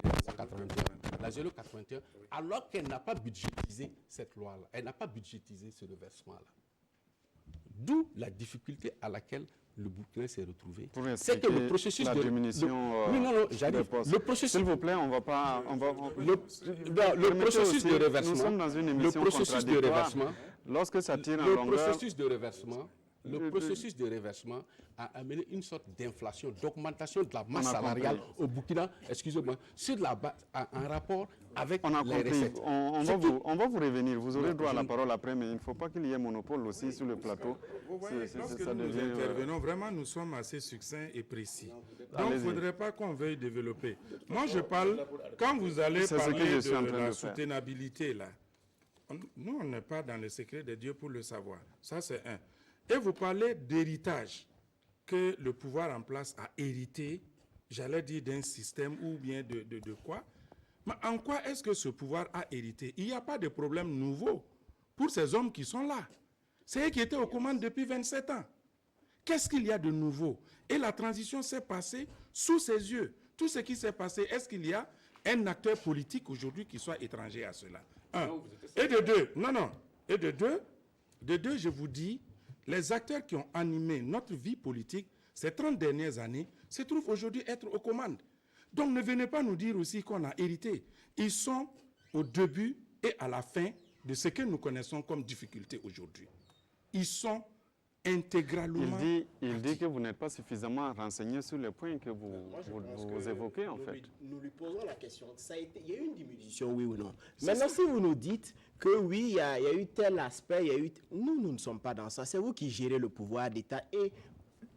la 081, alors qu'elle n'a pas budgétisé cette loi-là. Elle n'a pas budgétisé ce reversement-là. D'où la difficulté à laquelle le Burkina s'est retrouvé. C'est que le processus de diminution le processus, s'il vous plaît, le processus de reversement. Nous sommes dans une émission contradictoire. Lorsque ça tire en longueur, le processus de reversement a amené une sorte d'inflation, d'augmentation de la masse salariale au Burkina, excusez-moi, sur la base, en rapport avec les recettes. On va vous revenir, vous aurez droit à la parole après, mais il ne faut pas qu'il y ait monopole aussi sur le plateau. Vous voyez, lorsque nous intervenons, vraiment, nous sommes assez succincts et précis. Donc, il ne faudrait pas qu'on veuille développer. Moi, je parle, quand vous allez parler de la soutenabilité, là, nous, on n'est pas dans le secret de Dieu pour le savoir. Ça, c'est un. Et vous parlez d'héritage que le pouvoir en place a hérité, j'allais dire d'un système ou bien de quoi. Mais en quoi est-ce que ce pouvoir a hérité? Il n'y a pas de problème nouveau pour ces hommes qui sont là. C'est eux qui étaient aux commandes depuis 27 ans. Qu'est-ce qu'il y a de nouveau? Et la transition s'est passée sous ses yeux. Tout ce qui s'est passé, est-ce qu'il y a un acteur politique aujourd'hui qui soit étranger à cela? Un. Et de deux, et de deux, je vous dis, les acteurs qui ont animé notre vie politique ces 30 dernières années se trouvent aujourd'hui être aux commandes. Donc ne venez pas nous dire aussi qu'on a hérité. Ils sont au début et à la fin de ce que nous connaissons comme difficulté aujourd'hui. Ils sont intégralement... Il dit que vous n'êtes pas suffisamment renseigné sur les points que vous évoquez, en fait. Nous lui posons la question. Il y a eu une diminution, oui ou non? Maintenant, si vous nous dites que oui, il y a eu tel aspect, nous ne sommes pas dans ça. C'est vous qui gérez le pouvoir d'État. Et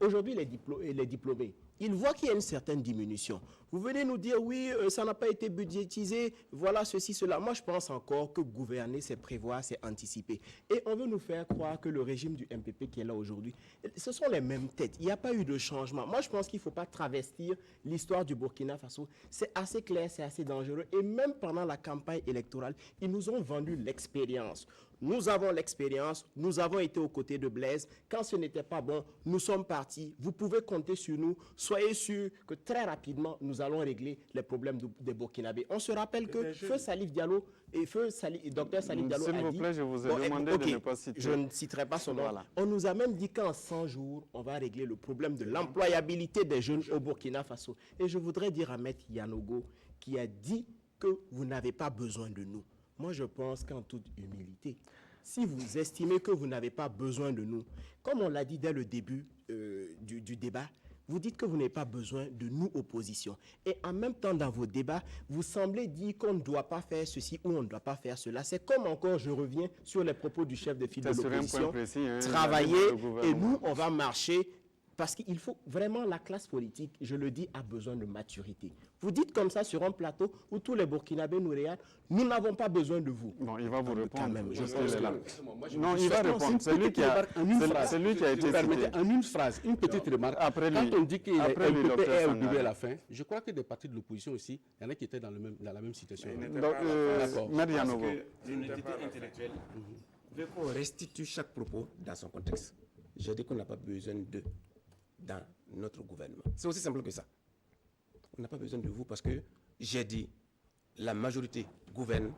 aujourd'hui, les diplômés, ils voient qu'il y a une certaine diminution. Vous venez nous dire, oui, ça n'a pas été budgétisé, voilà ceci, cela. Moi, je pense encore que gouverner, c'est prévoir, c'est anticiper. Et on veut nous faire croire que le régime du MPP qui est là aujourd'hui, ce sont les mêmes têtes. Il n'y a pas eu de changement. Moi, je pense qu'il ne faut pas travestir l'histoire du Burkina Faso. C'est assez clair, c'est assez dangereux. Et même pendant la campagne électorale, ils nous ont vendu l'expérience. Nous avons l'expérience, nous avons été aux côtés de Blaise. Quand ce n'était pas bon, nous sommes partis. Vous pouvez compter sur nous. Soyez sûrs que très rapidement, nous allons régler les problèmes des Burkinabés. On se rappelle que Feu Salif Diallo et Dr Salif Diallo a dit... S'il vous plaît, je vous ai demandé de ne pas citer. Je ne citerai pas son nom. Voilà. On nous a même dit qu'en 100 jours, on va régler le problème de l'employabilité des jeunes au Burkina Faso. Et je voudrais dire à Maître Yanogo qui a dit que vous n'avez pas besoin de nous. Moi, je pense qu'en toute humilité, si vous estimez que vous n'avez pas besoin de nous, comme on l'a dit dès le début du débat, vous dites que vous n'avez pas besoin de nous, opposition. Et en même temps, dans vos débats, vous semblez dire qu'on ne doit pas faire ceci ou on ne doit pas faire cela. C'est comme encore, je reviens sur les propos du chef de file de l'opposition. Travailler et nous, on va marcher. Parce qu'il faut vraiment, la classe politique, je le dis, a besoin de maturité. Vous dites comme ça sur un plateau où tous les Burkinabés nous regardent, nous n'avons pas besoin de vous. Bon, il va vous répondre. Même, il va répondre. C'est lui qui a été cité. En une phrase, une petite remarque. Après lui, quand on dit qu'il est au début et à la fin, je crois que des partis de l'opposition aussi, il y en a qui étaient dans la même situation. D'accord. Medianovo. L'honnêteté intellectuelle veut qu'on restitue chaque propos dans son contexte. J'ai dit qu'on n'a pas besoin d'eux dans notre gouvernement. C'est aussi simple que ça. On n'a pas besoin de vous parce que j'ai dit la majorité gouverne,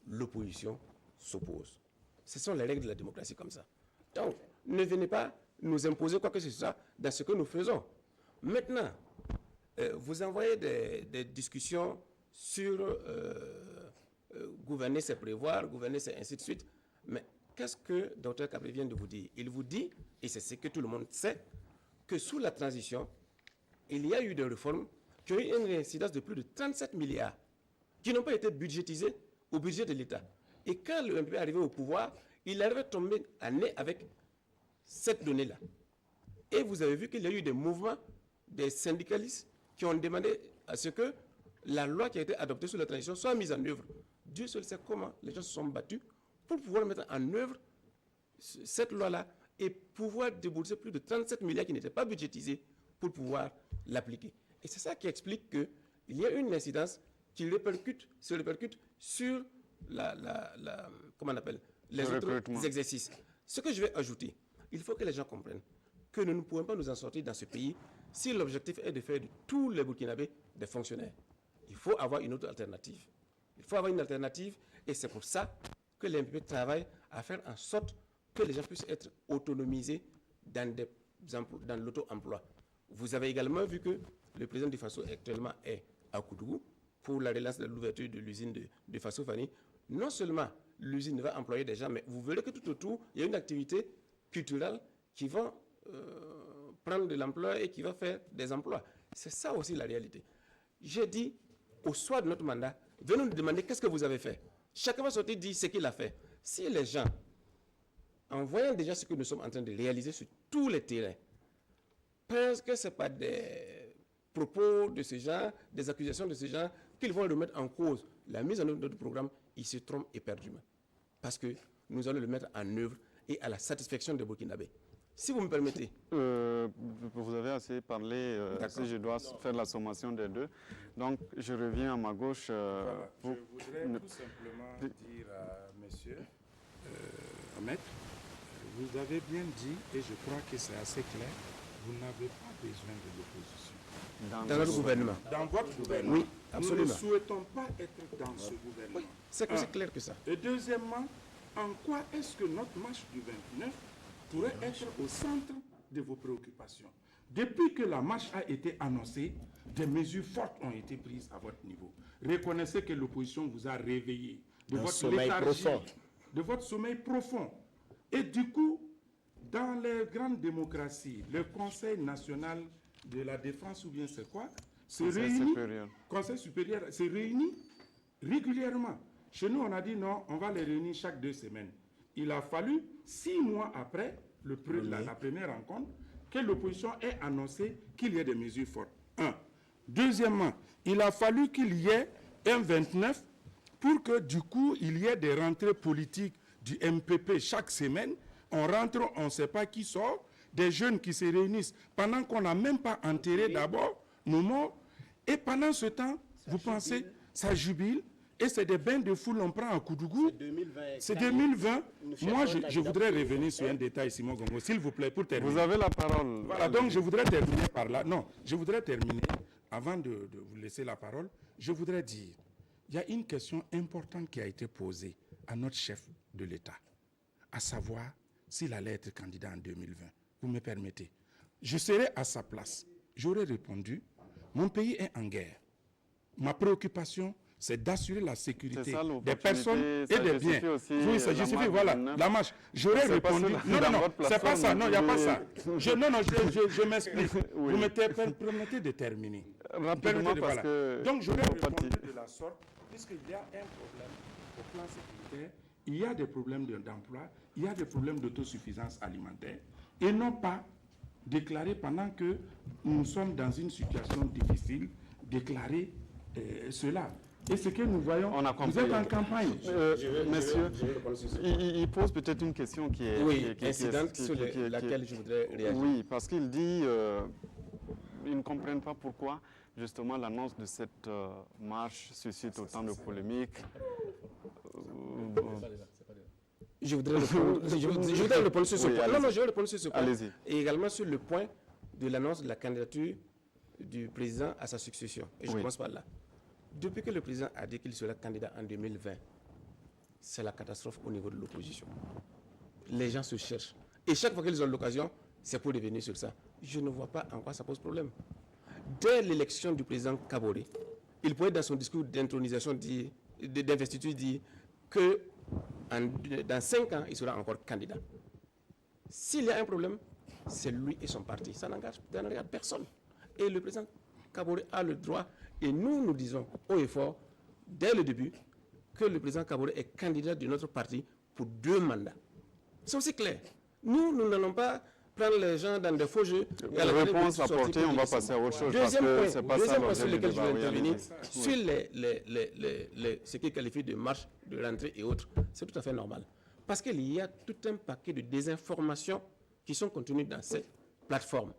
l'opposition s'oppose. Ce sont les règles de la démocratie comme ça. Donc, ne venez pas nous imposer quoi que ce soit dans ce que nous faisons. Maintenant, vous envoyez des discussions sur gouverner, c'est prévoir, gouverner, c'est ainsi de suite. Mais qu'est-ce que Dr Kabré vient de vous dire? Il vous dit, et c'est ce que tout le monde sait, que sous la transition, il y a eu des réformes qui ont eu une réincidence de plus de 37 milliards, qui n'ont pas été budgétisées au budget de l'État. Et quand le MPP est arrivé au pouvoir, il arrivait tombé à nez avec cette donnée-là. Et vous avez vu qu'il y a eu des mouvements, des syndicalistes qui ont demandé à ce que la loi qui a été adoptée sous la transition soit mise en œuvre. Dieu seul sait comment les gens se sont battus pour pouvoir mettre en œuvre cette loi-là et pouvoir débourser plus de 37 milliards qui n'étaient pas budgétisés pour pouvoir l'appliquer. Et c'est ça qui explique qu'il y a une incidence qui se répercute sur comment on appelle, les autres exercices. Ce que je vais ajouter, il faut que les gens comprennent que nous ne pouvons pas nous en sortir dans ce pays si l'objectif est de faire de tous les Burkinabés des fonctionnaires. Il faut avoir une autre alternative. Il faut avoir une alternative et c'est pour ça que l'MPP travaille à faire en sorte que les gens puissent être autonomisés dans l'auto-emploi. Vous avez également vu que le président du FASO actuellement est à Koudougou pour la relance de l'ouverture de l'usine de Faso Fani. Non seulement l'usine va employer des gens, mais vous verrez que tout autour, il y a une activité culturelle qui va prendre de l'emploi et qui va faire des emplois. C'est ça aussi la réalité. J'ai dit, au soir de notre mandat, venez nous demander qu'est-ce que vous avez fait. Chacun va sortir et dire ce qu'il a fait. Si les gens, en voyant déjà ce que nous sommes en train de réaliser sur tous les terrains, pensent que ce n'est pas des propos de ce genre, des accusations de ce genre, qu'ils vont remettre en cause la mise en œuvre de notre programme, ils se trompent éperdument. Parce que nous allons le mettre en œuvre et à la satisfaction des Burkinabés. Si vous me permettez. Vous avez assez parlé, si je dois faire la sommation des deux. Donc, je reviens à ma gauche. Voilà, je voudrais tout simplement dire à monsieur Ahmed, vous avez bien dit, et je crois que c'est assez clair, vous n'avez pas besoin de l'opposition. Dans notre gouvernement. Dans votre gouvernement. Oui, absolument. Nous ne souhaitons pas être dans ce gouvernement. Oui, c'est aussi clair que ça. Et deuxièmement, en quoi est-ce que notre marche du 29 pourrait être au centre de vos préoccupations? Depuis que la marche a été annoncée, des mesures fortes ont été prises à votre niveau. Reconnaissez que l'opposition vous a réveillé de votre léthargie, de votre sommeil profond. Et du coup, dans les grandes démocraties, le Conseil national de la défense, ou bien c'est quoi, Conseil supérieur se réunit régulièrement. Chez nous, on a dit non, on va les réunir chaque 2 semaines. Il a fallu 6 mois après la première rencontre que l'opposition ait annoncé qu'il y ait des mesures fortes. Deuxièmement, il a fallu qu'il y ait un 29 pour que du coup, il y ait des rentrées politiques du MPP chaque semaine. On rentre, on ne sait pas qui sort, des jeunes qui se réunissent pendant qu'on n'a même pas enterré d'abord nos morts. Et pendant ce temps, vous pensez, ça jubile. Et c'est des bains de foule, on prend à Koudougou. C'est 2020. Moi, je voudrais revenir sur un détail, Simon Gongo, s'il vous plaît, pour terminer. Vous avez la parole. Voilà, donc je voudrais terminer par là. Non, je voudrais terminer, avant de vous laisser la parole, je voudrais dire, il y a une question importante qui a été posée à notre chef de l'État, à savoir s'il allait être candidat en 2020. Vous me permettez. Je serais à sa place. J'aurais répondu, mon pays est en guerre. Ma préoccupation, c'est d'assurer la sécurité des personnes et des biens. Oui, ça justifie, voilà, la marche. J'aurais répondu, non, c'est pas ça, non, il n'y a pas ça. Je m'explique. Vous me permettez de terminer. Rapidement, parce que... Donc, j'aurais répondu de la sorte, puisqu'il y a un problème au plan sécuritaire, il y a des problèmes d'emploi, il y a des problèmes d'autosuffisance alimentaire, et non pas déclarer pendant que nous sommes dans une situation difficile, déclarer cela. Et ce que nous voyons, vous êtes en campagne. Monsieur, il pose peut-être une question qui est... Oui, incidente sur laquelle je voudrais réagir. Oui, parce qu'il dit, ils ne comprennent pas pourquoi, justement, l'annonce de cette marche suscite autant de polémiques. Je voudrais répondre sur ce point. Non, je vais répondre sur ce point. Allez-y. Et également sur le point de l'annonce de la candidature du président à sa succession. Et je commence par là. Depuis que le président a dit qu'il sera candidat en 2020, c'est la catastrophe au niveau de l'opposition. Les gens se cherchent. Et chaque fois qu'ils ont l'occasion, c'est pour revenir sur ça. Je ne vois pas en quoi ça pose problème. Dès l'élection du président Kaboré, il pouvait dans son discours d'intronisation, d'investiture, dire que dans 5 ans, il sera encore candidat. S'il y a un problème, c'est lui et son parti. Ça n'engage personne. Et le président Kaboré a le droit, et nous disons haut et fort, dès le début, que le président Kaboré est candidat de notre parti pour 2 mandats. C'est aussi clair. Nous n'allons pas prendre les gens dans des faux jeux. La réponse apportée, on va passer à autre chose. Deuxième point sur lequel je vais intervenir, sur ce qui est qualifié de marche, de rentrée et autres, c'est tout à fait normal. Parce qu'il y a tout un paquet de désinformations qui sont contenues dans cette plateforme.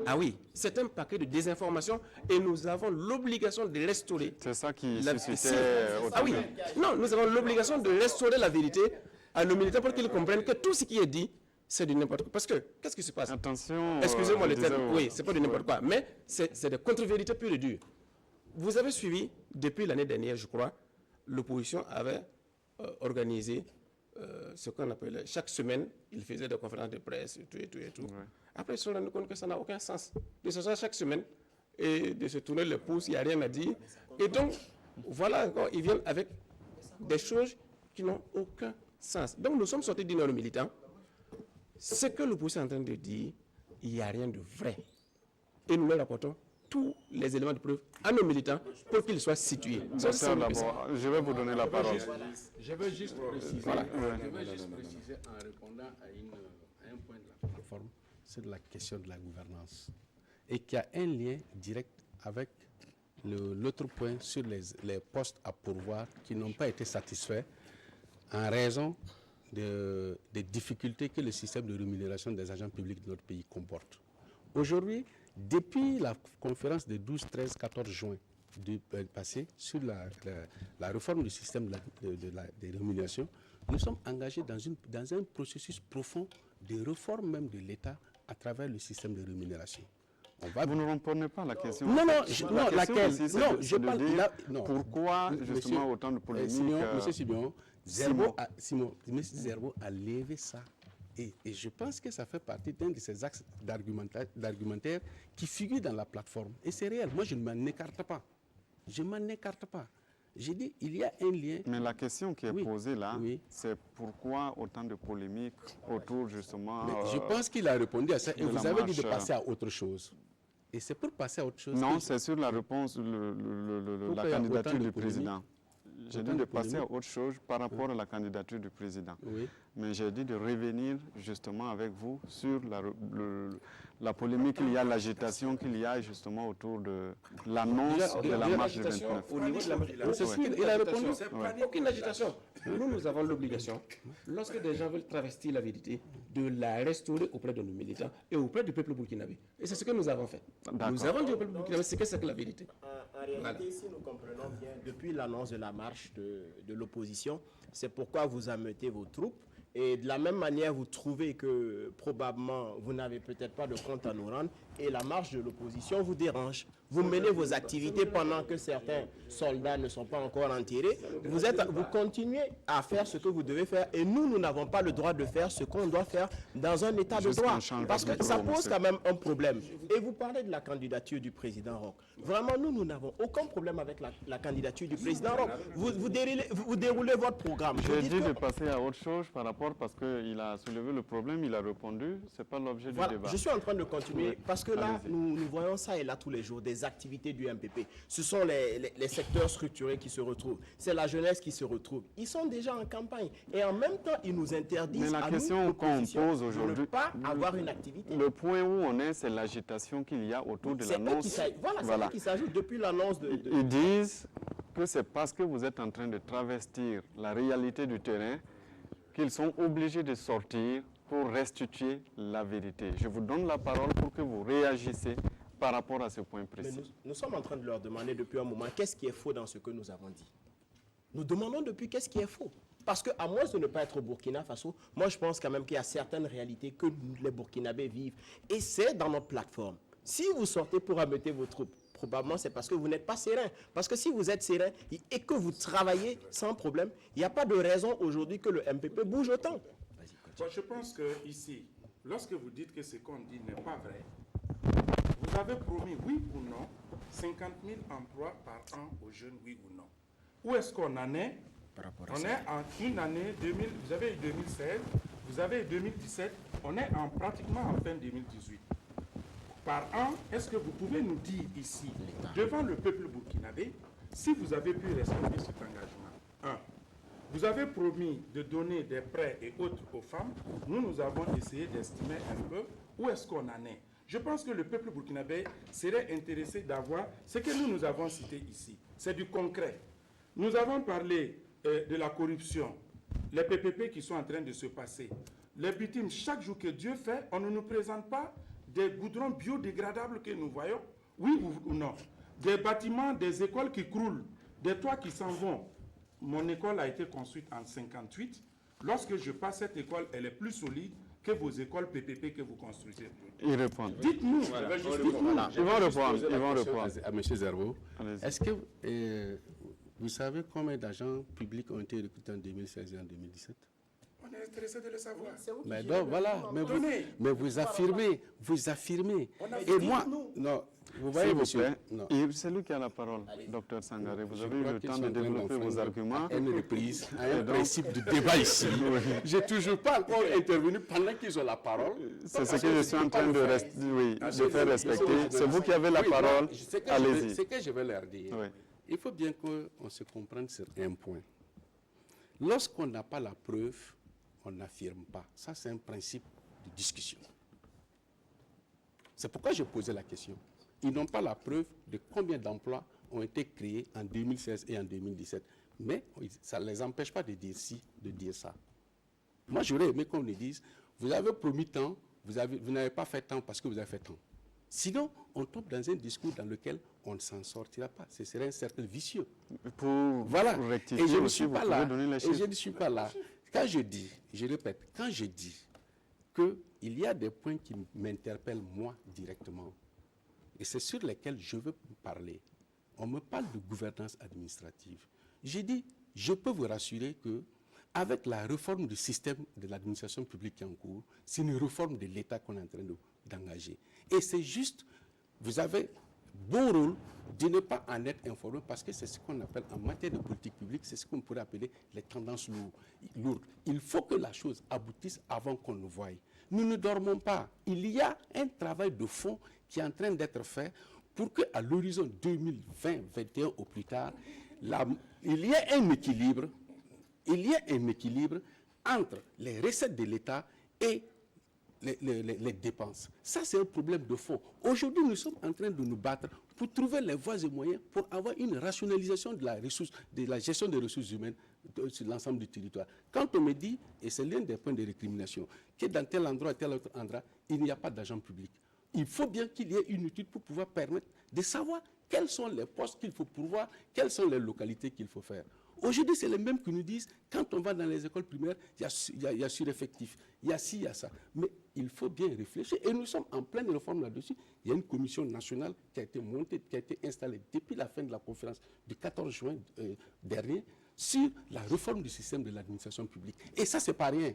Ah oui, c'est un paquet de désinformation et nous avons l'obligation de restaurer. C'est ça qui suscitait Ah oui, non, nous avons l'obligation de restaurer la vérité à nos militants pour qu'ils comprennent que tout ce qui est dit, c'est du n'importe quoi. Parce que, qu'est-ce qui se passe? Attention. Excusez-moi le terme, oui, c'est pas du n'importe quoi, mais c'est des contre-vérités pures et dures. Vous avez suivi, depuis l'année dernière, je crois, l'opposition avait organisé ce qu'on appelle, chaque semaine, il faisait des conférences de presse, et tout, et tout, et tout. Ouais. Après, ils se sont rendus compte que ça n'a aucun sens. De se faire chaque semaine et de se tourner le pouce, il n'y a rien à dire. Et donc, voilà encore, ils viennent avec des choses qui n'ont aucun sens. Donc, nous sommes sortis d'une militants. Ce que l'opposition est en train de dire, il n'y a rien de vrai. Et nous leur apportons tous les éléments de preuve à nos militants pour qu'ils soient situés. Je vais vous donner la parole. Je veux juste préciser, voilà. Préciser en répondant à un point de la plateforme, c'est la question de la gouvernance. Et qu'il y a un lien direct avec l'autre point sur les postes à pourvoir qui n'ont pas été satisfaits en raison des difficultés que le système de rémunération des agents publics de notre pays comporte. Aujourd'hui, depuis la conférence de 12, 13, 14 juin passé sur la réforme du système des rémunérations, nous sommes engagés dans un processus profond de réforme même de l'État à travers le système de rémunération. Vous ne reprenez pas la question. Non, laquelle? Non, je parle. Pourquoi justement autant de polémiques? Monsieur Simon, Zerbo a levé ça. Et je pense que ça fait partie d'un de ces axes d'argumentaire qui figure dans la plateforme. Et c'est réel. Moi, je ne m'en écarte pas. Je ne m'en écarte pas. J'ai dit, il y a un lien. Mais la question qui est posée là, c'est pourquoi autant de polémiques autour justement... Mais je pense qu'il a répondu à ça et vous avez dit de passer à autre chose. Et c'est pour passer à autre chose. Non, c'est sur la réponse, la candidature du président. J'ai dit de passer à autre chose par rapport à la candidature du président. Oui. Mais j'ai dit de revenir justement avec vous sur la polémique qu'il y a, l'agitation qu'il y a justement autour de l'annonce de la marche du 29. Au niveau de la marche, c'est ce qu'il a répondu. Aucune agitation. Nous avons l'obligation, lorsque des gens veulent travestir la vérité, de la restaurer auprès de nos militants et auprès du peuple burkinabé. Et c'est ce que nous avons fait. Nous avons dit au peuple burkinabé ce que c'est que la vérité. En réalité, si nous comprenons bien, depuis l'annonce de la marche de l'opposition, c'est pourquoi vous ameutez vos troupes. Et de la même manière, vous trouvez que probablement vous n'avez peut-être pas de compte à nous rendre et la marche de l'opposition vous dérange. Vous menez vos activités pendant que certains soldats ne sont pas encore enterrés. Vous continuez à faire ce que vous devez faire et nous n'avons pas le droit de faire ce qu'on doit faire dans un état de droit. Parce que ça pose quand même un problème. Et vous parlez de la candidature du président Roch. Vraiment, nous n'avons aucun problème avec la candidature du président Roch. Vous déroulez votre programme. J'ai dit de passer à autre chose par rapport parce qu'il a soulevé le problème, il a répondu. Ce n'est pas l'objet du débat. Je suis en train de continuer parce que là, nous voyons ça et là tous les jours, des activités du MPP. Ce sont les secteurs structurés qui se retrouvent. C'est la jeunesse qui se retrouve. Ils sont déjà en campagne et en même temps, ils nous interdisent. Mais la question qu'on pose aujourd'hui, de ne pas avoir une activité. Le point où on est, c'est l'agitation qu'il y a autour de l'annonce. Voilà, qui s'ajoute depuis l'annonce de... Ils disent que c'est parce que vous êtes en train de travestir la réalité du terrain qu'ils sont obligés de sortir pour restituer la vérité. Je vous donne la parole pour que vous réagissez par rapport à ce point précis. Mais nous sommes en train de leur demander depuis un moment qu'est-ce qui est faux dans ce que nous avons dit. Nous demandons depuis qu'est-ce qui est faux. Parce qu'à moins de ne pas être au Burkina Faso, moi je pense quand même qu'il y a certaines réalités que les Burkinabés vivent. Et c'est dans notre plateforme. Si vous sortez pour ameuter vos troupes, probablement c'est parce que vous n'êtes pas serein. Parce que si vous êtes serein et que vous travaillez sans problème, il n'y a pas de raison aujourd'hui que le MPP bouge autant. Moi, je pense que ici, lorsque vous dites que ce qu'on dit n'est pas vrai, vous avez promis, oui ou non, 50 000 emplois par an aux jeunes, oui ou non. Où est-ce qu'on en est? On est en une année 2000, vous avez eu 2016, vous avez eu 2017, on est pratiquement en fin 2018. Par an, est-ce que vous pouvez nous dire ici, devant le peuple burkinabé, si vous avez pu respecter cet engagement? 1. Vous avez promis de donner des prêts et autres aux femmes. Nous avons essayé d'estimer un peu où est-ce qu'on en est. Je pense que le peuple burkinabé serait intéressé d'avoir ce que nous avons cité ici. C'est du concret. Nous avons parlé de la corruption. les PPP qui sont en train de se passer. Les bitumes, chaque jour que Dieu fait, on ne nous présente pas des goudrons biodégradables que nous voyons, oui ou non. Des bâtiments, des écoles qui croulent, des toits qui s'en vont. Mon école a été construite en 1958. Lorsque je passe cette école, elle est plus solide que vos écoles PPP que vous construisez. Ils répondent. Dites-nous. Voilà. Dites-nous. Ils vont répondre. Ils vont répondre. À M. Zerbo, Allez-y. est-ce que vous savez combien d'agents publics ont été recrutés en 2016 et en 2017? On est intéressé de le savoir. Mais donc voilà, mais vous affirmez. On a Et dit moi, nous. non, vous voyez, S'il vous monsieur, plaît, non. c'est lui qui a la parole, docteur Sangaré. Vous Je avez eu crois le qu'ils temps sont de en train développer vos d'enfreindre arguments. à une reprise, à un principe de débat ici. J'ai toujours pas encore intervenu pendant qu'ils ont la parole. C'est ce que je suis en train de faire respecter. C'est vous qui avez la parole. Allez-y. Ce que je vais leur dire, Oui. il faut bien qu'on se comprenne sur un point. Lorsqu'on n'a pas la preuve, on n'affirme pas. Ça, c'est un principe de discussion. C'est pourquoi je posais la question. Ils n'ont pas la preuve de combien d'emplois ont été créés en 2016 et en 2017. Mais ça ne les empêche pas de dire ci, de dire ça. Moi, j'aurais aimé qu'on nous dise, vous avez promis tant, vous n'avez pas fait tant parce que vous avez fait tant. Sinon, on tombe dans un discours dans lequel on ne s'en sortira pas. Ce serait un cercle vicieux. Pour Voilà. rectifier Et je ne aussi, suis vous pas pouvez là. donner les Et chiffres. je ne suis pas là. Quand je dis, je répète, quand je dis qu'il y a des points qui m'interpellent moi directement, et c'est sur lesquels je veux parler. On me parle de gouvernance administrative. J'ai dit, je peux vous rassurer que avec la réforme du système de l'administration publique qui est en cours, c'est une réforme de l'État qu'on est en train d'engager. Et c'est juste, vous avez bon rôle de ne pas en être informé parce que c'est ce qu'on appelle en matière de politique publique, c'est ce qu'on pourrait appeler les tendances lourdes. Il faut que la chose aboutisse avant qu'on le voie. Nous ne dormons pas. Il y a un travail de fond qui est en train d'être fait pour qu'à l'horizon 2020-2021 au plus tard, il y ait un équilibre. Il y a un équilibre entre les recettes de l'État et les dépenses. Ça, c'est un problème de fond. Aujourd'hui, nous sommes en train de nous battre pour trouver les voies et moyens pour avoir une rationalisation de la gestion des ressources humaines sur l'ensemble du territoire. Quand on me dit, et c'est l'un des points de récrimination, que dans tel endroit et tel autre endroit, il n'y a pas d'agent public. Il faut bien qu'il y ait une étude pour pouvoir permettre de savoir quels sont les postes qu'il faut pourvoir, quelles sont les localités qu'il faut faire. Aujourd'hui, c'est les mêmes qui nous disent, quand on va dans les écoles primaires, il y a sureffectif, il y a ci, il y a ça. Mais il faut bien réfléchir. Et nous sommes en pleine réforme là-dessus. Il y a une commission nationale qui a été montée, qui a été installée depuis la fin de la conférence du 14 juin dernier sur la réforme du système de l'administration publique. Et ça, c'est pas rien.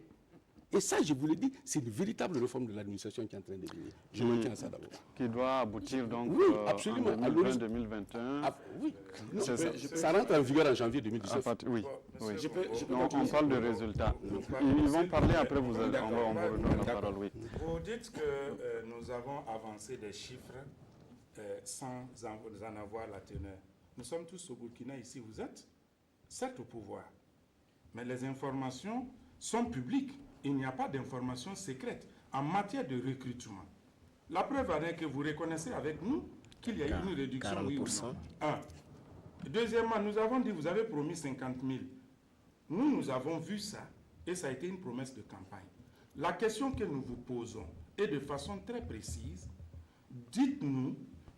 Et ça, je vous le dis, c'est une véritable réforme de l'administration qui est en train de venir. Je me tiens à ça d'abord. Qui doit aboutir donc Oui, absolument. en 2020-2021. Oui, non, C'est ça rentre en vigueur en janvier 2019. Oui, oui. Je On parle de résultats. Ils vont parler après, on vous redonne la parole. Oui. Vous dites que nous avons avancé des chiffres sans en avoir la teneur. Nous sommes tous au Burkina ici, vous êtes certes au pouvoir, mais les informations sont publiques. Il n'y a pas d'informations secrètes en matière de recrutement. La preuve en est que vous reconnaissez avec nous qu'il y a eu une réduction, oui ou non. Un. Deuxièmement, nous avons dit, vous avez promis 50 000. Nous avons vu ça et ça a été une promesse de campagne. La question que nous vous posons est de façon très précise. Dites-nous,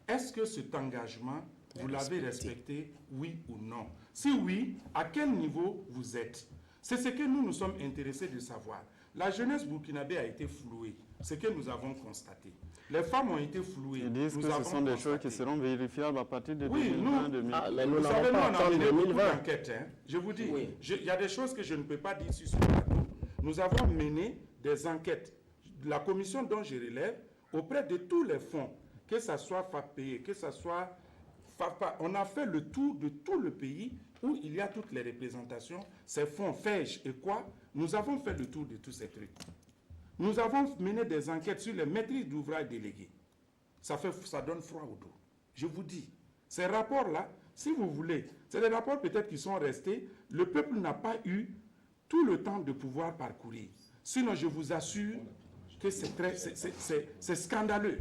est-ce que cet engagement, vous l'avez respecté, oui ou non? Si oui, à quel niveau vous êtes? C'est ce que nous sommes intéressés de savoir. La jeunesse burkinabé a été flouée, ce que nous avons constaté. Les femmes ont été flouées. Ils disent que ce sont des choses qui seront vérifiables à partir de 2020-2021. Mais nous Vous savez, n'avons nous, pas on a attendu mené beaucoup 2020. d'enquêtes. Je vous dis, Oui. il y a des choses que je ne peux pas dire sur ce plateau. Nous avons mené des enquêtes. La commission dont je relève, auprès de tous les fonds, que ce soit FAPE, que ce soit FAPA, on a fait le tour de tout le pays où il y a toutes les représentations, ces fonds FEJ et quoi, nous avons fait le tour de tous ces trucs. Nous avons mené des enquêtes sur les maîtrises d'ouvrage déléguées. Ça donne froid au dos. Je vous dis, ces rapports-là, si vous voulez, c'est des rapports peut-être qui sont restés, le peuple n'a pas eu tout le temps de pouvoir parcourir. Sinon, je vous assure que c'est scandaleux.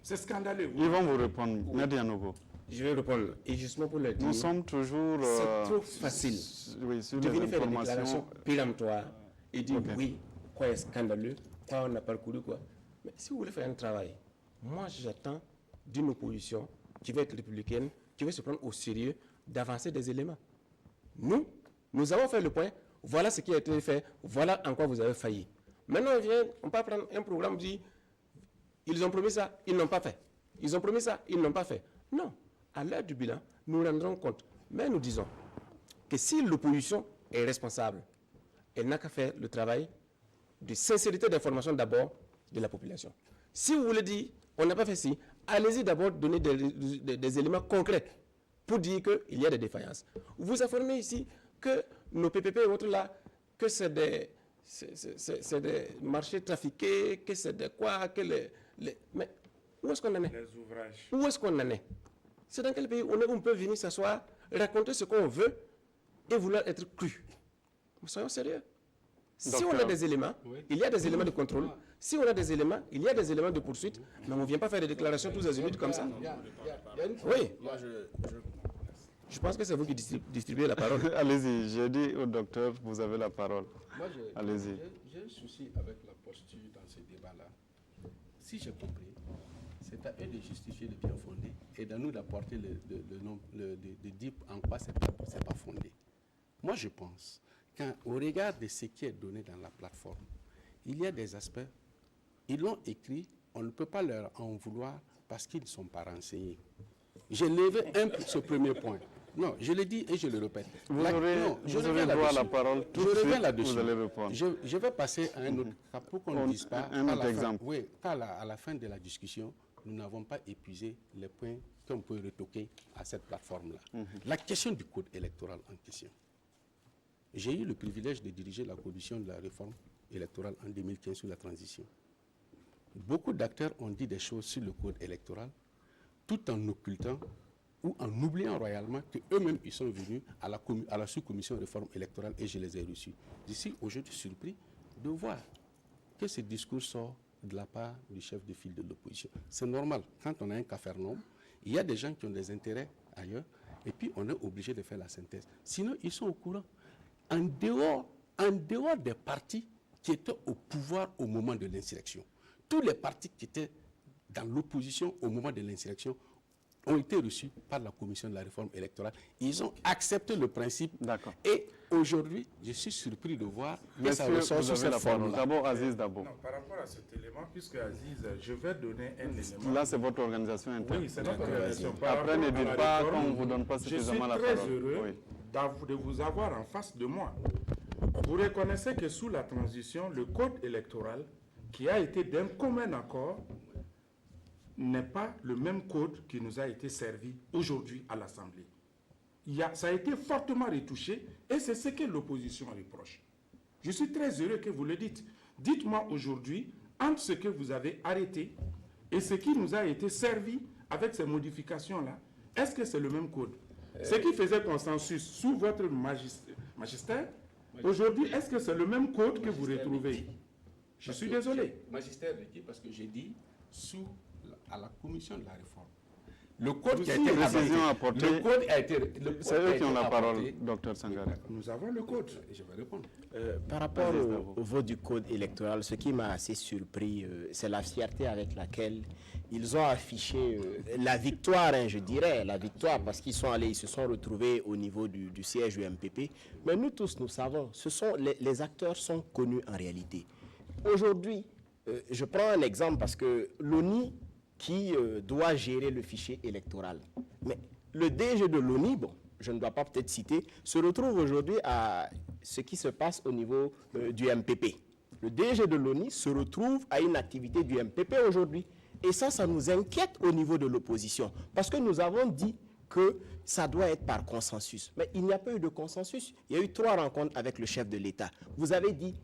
C'est scandaleux. Ils vont vous répondre. Nadia Nogo. Je vais répondre. Et justement pour le dire, Nous sommes toujours c'est trop facile oui, sur de les venir faire des informations. déclarations péremptoires et dire Ok. oui, quoi est scandaleux, quoi on n'a pas parcouru, quoi. Mais si vous voulez faire un travail, moi j'attends d'une opposition qui va être républicaine, qui va se prendre au sérieux, d'avancer des éléments. Nous avons fait le point, voilà ce qui a été fait, voilà en quoi vous avez failli. Maintenant on vient, on peut prendre un programme, on dit, ils ont promis ça, ils n'ont pas fait. Ils ont promis ça, ils n'ont pas fait. Non, à l'heure du bilan, nous rendrons compte. Mais nous disons que si l'opposition est responsable, elle n'a qu'à faire le travail de sincérité d'information d'abord de la population. Si vous voulez dire, on n'a pas fait ci, allez-y d'abord donner des éléments concrets pour dire qu'il y a des défaillances. Vous affirmez ici que nos PPP et autres là, que c'est des marchés trafiqués, que c'est de quoi, que mais où est-ce qu'on en est? Les ouvrages. Où est-ce qu'on en est? C'est dans quel pays on peut venir s'asseoir, raconter ce qu'on veut et vouloir être cru? Soyons sérieux. Si Docteur. on a des éléments, il y a des éléments de contrôle. Si on a des éléments, il y a des éléments de poursuite. Mais on ne vient pas faire des déclarations tous azimuts comme ça. Oui. Moi, Je pense que c'est vous qui distribuez la parole. Allez-y, j'ai dit au docteur, vous avez la parole. Moi, Allez-y. j'ai un souci avec la posture dans ce débat-là. Si j'ai compris, c'est à eux de justifier le bien fondé et à nous d'apporter de dire en quoi c'est pas fondé. Moi, je pense qu'au regard de ce qui est donné dans la plateforme, il y a des aspects, ils l'ont écrit, on ne peut pas leur en vouloir parce qu'ils ne sont pas renseignés. J'ai levé ce premier point. Non, je l'ai dit et je le répète. Vous aurez droit à la parole tout de suite, vous allez répondre. Je vais passer à un autre cas pour qu'on ne dise pas. Un autre exemple. Oui, qu'à la fin de la discussion, nous n'avons pas épuisé les points qu'on peut retoquer à cette plateforme-là. La question du code électoral en question. J'ai eu le privilège de diriger la commission de la réforme électorale en 2015 sur la transition. Beaucoup d'acteurs ont dit des choses sur le code électoral tout en occultant ou en oubliant royalement qu'eux-mêmes ils sont venus à la sous-commission de réforme électorale et je les ai reçus. D'ici, aujourd'hui, surpris de voir que ce discours sort de la part du chef de file de l'opposition. C'est normal, quand on a un cafarnaum, il y a des gens qui ont des intérêts ailleurs et puis on est obligé de faire la synthèse. Sinon, ils sont au courant. En dehors des partis qui étaient au pouvoir au moment de l'insurrection, tous les partis qui étaient dans l'opposition au moment de l'insurrection ont été reçus par la commission de la réforme électorale. Ils ont accepté le principe. D'accord. Et aujourd'hui, je suis surpris de voir que ça Monsieur, ressort vous sous avez cette la parole. forme-là. D'abord, Aziz, d'abord. Non, par rapport à cet élément, puisque Aziz, je vais donner un élément. Là, c'est votre organisation interne. Oui, c'est notre organisation. Par Après, rapport ne à dites la pas réforme, qu'on ne vous donne pas suffisamment la Je suis parole. très heureux Oui. de vous avoir en face de moi. Vous reconnaissez que sous la transition, le code électoral, qui a été d'un commun accord, n'est pas le même code qui nous a été servi aujourd'hui à l'Assemblée. Ça a été fortement retouché et c'est ce que l'opposition reproche. Je suis très heureux que vous le dites. Dites-moi aujourd'hui, entre ce que vous avez arrêté et ce qui nous a été servi avec ces modifications-là, est-ce que c'est le même code? Ce qui faisait consensus sous votre magistère, aujourd'hui, est-ce que c'est le même code que vous retrouvez? Je suis désolé. Magistère de qui? Parce que j'ai dit à la commission de la réforme. Le code qui a Une été précision apporté, apportée. le code a été... C'est eux qui ont la parole, docteur Sangare. Nous avons le code. Je vais répondre. Par rapport au vote du code électoral, ce qui m'a assez surpris, c'est la fierté avec laquelle ils ont affiché la victoire, hein, je dirais, la victoire, parce qu'ils sont allés, ils se sont retrouvés au niveau du siège du MPP. Mais nous tous, nous savons, les acteurs sont connus en réalité. Aujourd'hui, je prends un exemple parce que l'ONI qui doit gérer le fichier électoral. Mais le DG de l'ONI, bon, je ne dois pas peut-être citer, se retrouve aujourd'hui à ce qui se passe au niveau du MPP. Le DG de l'ONI se retrouve à une activité du MPP aujourd'hui. Et ça nous inquiète au niveau de l'opposition. Parce que nous avons dit que ça doit être par consensus. Mais il n'y a pas eu de consensus. Il y a eu 3 rencontres avec le chef de l'État. Vous avez dit,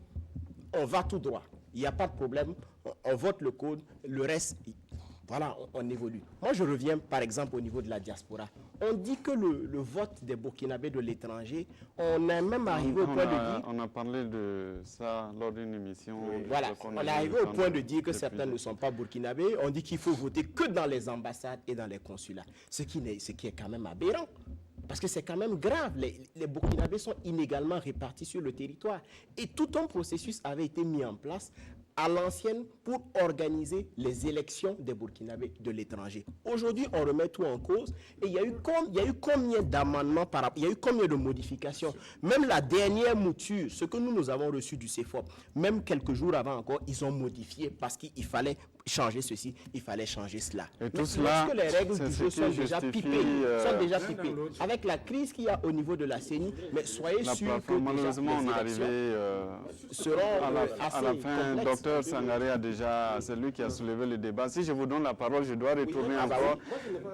on va tout droit. Il n'y a pas de problème. On vote le code. Le reste... Voilà, on évolue. Moi, je reviens par exemple au niveau de la diaspora. On dit que le vote des Burkinabés de l'étranger, on est même arrivé au point de dire... On a parlé de ça lors d'une émission. Voilà, on est arrivé au point de dire que certains ne sont pas burkinabés. On dit qu'il faut voter que dans les ambassades et dans les consulats. Ce qui est quand même aberrant. Parce que c'est quand même grave. Les Burkinabés sont inégalement répartis sur le territoire. Et tout un processus avait été mis en place à l'ancienne pour organiser les élections des Burkinabés de l'étranger. Aujourd'hui, on remet tout en cause et il y a eu combien d'amendements, il y a eu combien de modifications. Même la dernière mouture, ce que nous avons reçu du CEFOP, même quelques jours avant encore, ils ont modifié parce qu'il fallait changer ceci, il fallait changer cela. Et tout cela, que les règles du jeu sont déjà pipées, avec la crise qu'il y a au niveau de la CENI, mais soyez sûr que malheureusement on est arrivé seront à la fin. Docteur Sangaré a déjà, c'est lui qui a soulevé le débat. Si je vous donne la parole, je dois retourner encore.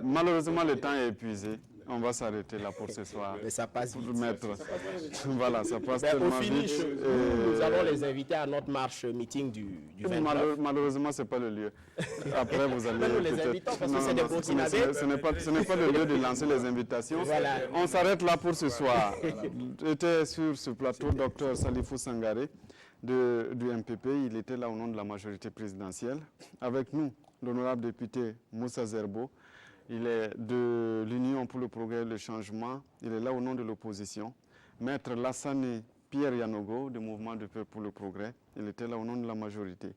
Malheureusement, le temps est épuisé. On va s'arrêter là pour ce soir. Mais ça passe vite. Voilà, ça passe tellement vite. Nous allons les inviter à notre marche meeting du 29. Malheureusement, ce n'est pas le lieu. Après, vous allez... Nous les invitons parce que c'est des Burkinabés. Ce n'est pas le lieu de lancer les invitations. Voilà. On s'arrête là pour ce soir. Était sur ce plateau Dr Salifou Sangaré du MPP. Il était là au nom de la majorité présidentielle. Avec nous, l'honorable député Moussa Zerbo. Il est de l'Union pour le progrès et le changement. Il est là au nom de l'opposition. Maître Lassane Pierre Yanogo, du Mouvement du Peuple pour le progrès. Il était là au nom de la majorité.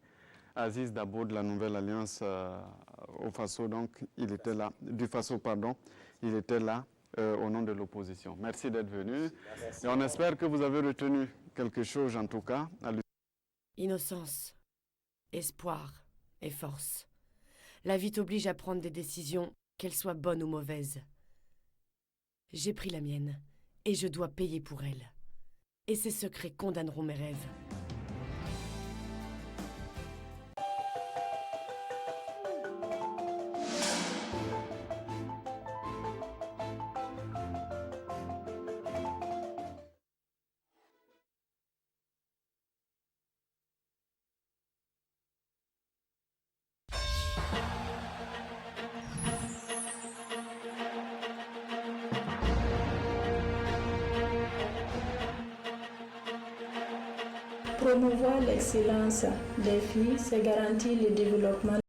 Aziz Dabo de la Nouvelle Alliance au Faso, donc il était là, du Faso, pardon. Il était là au nom de l'opposition. Merci d'être venu. Et on espère que vous avez retenu quelque chose, en tout cas. Innocence, espoir et force. La vie t'oblige à prendre des décisions, qu'elles soient bonnes ou mauvaises. J'ai pris la mienne, et je dois payer pour elle. Et ces secrets condamneront mes rêves. Promouvoir l'excellence des filles, c'est garantir le développement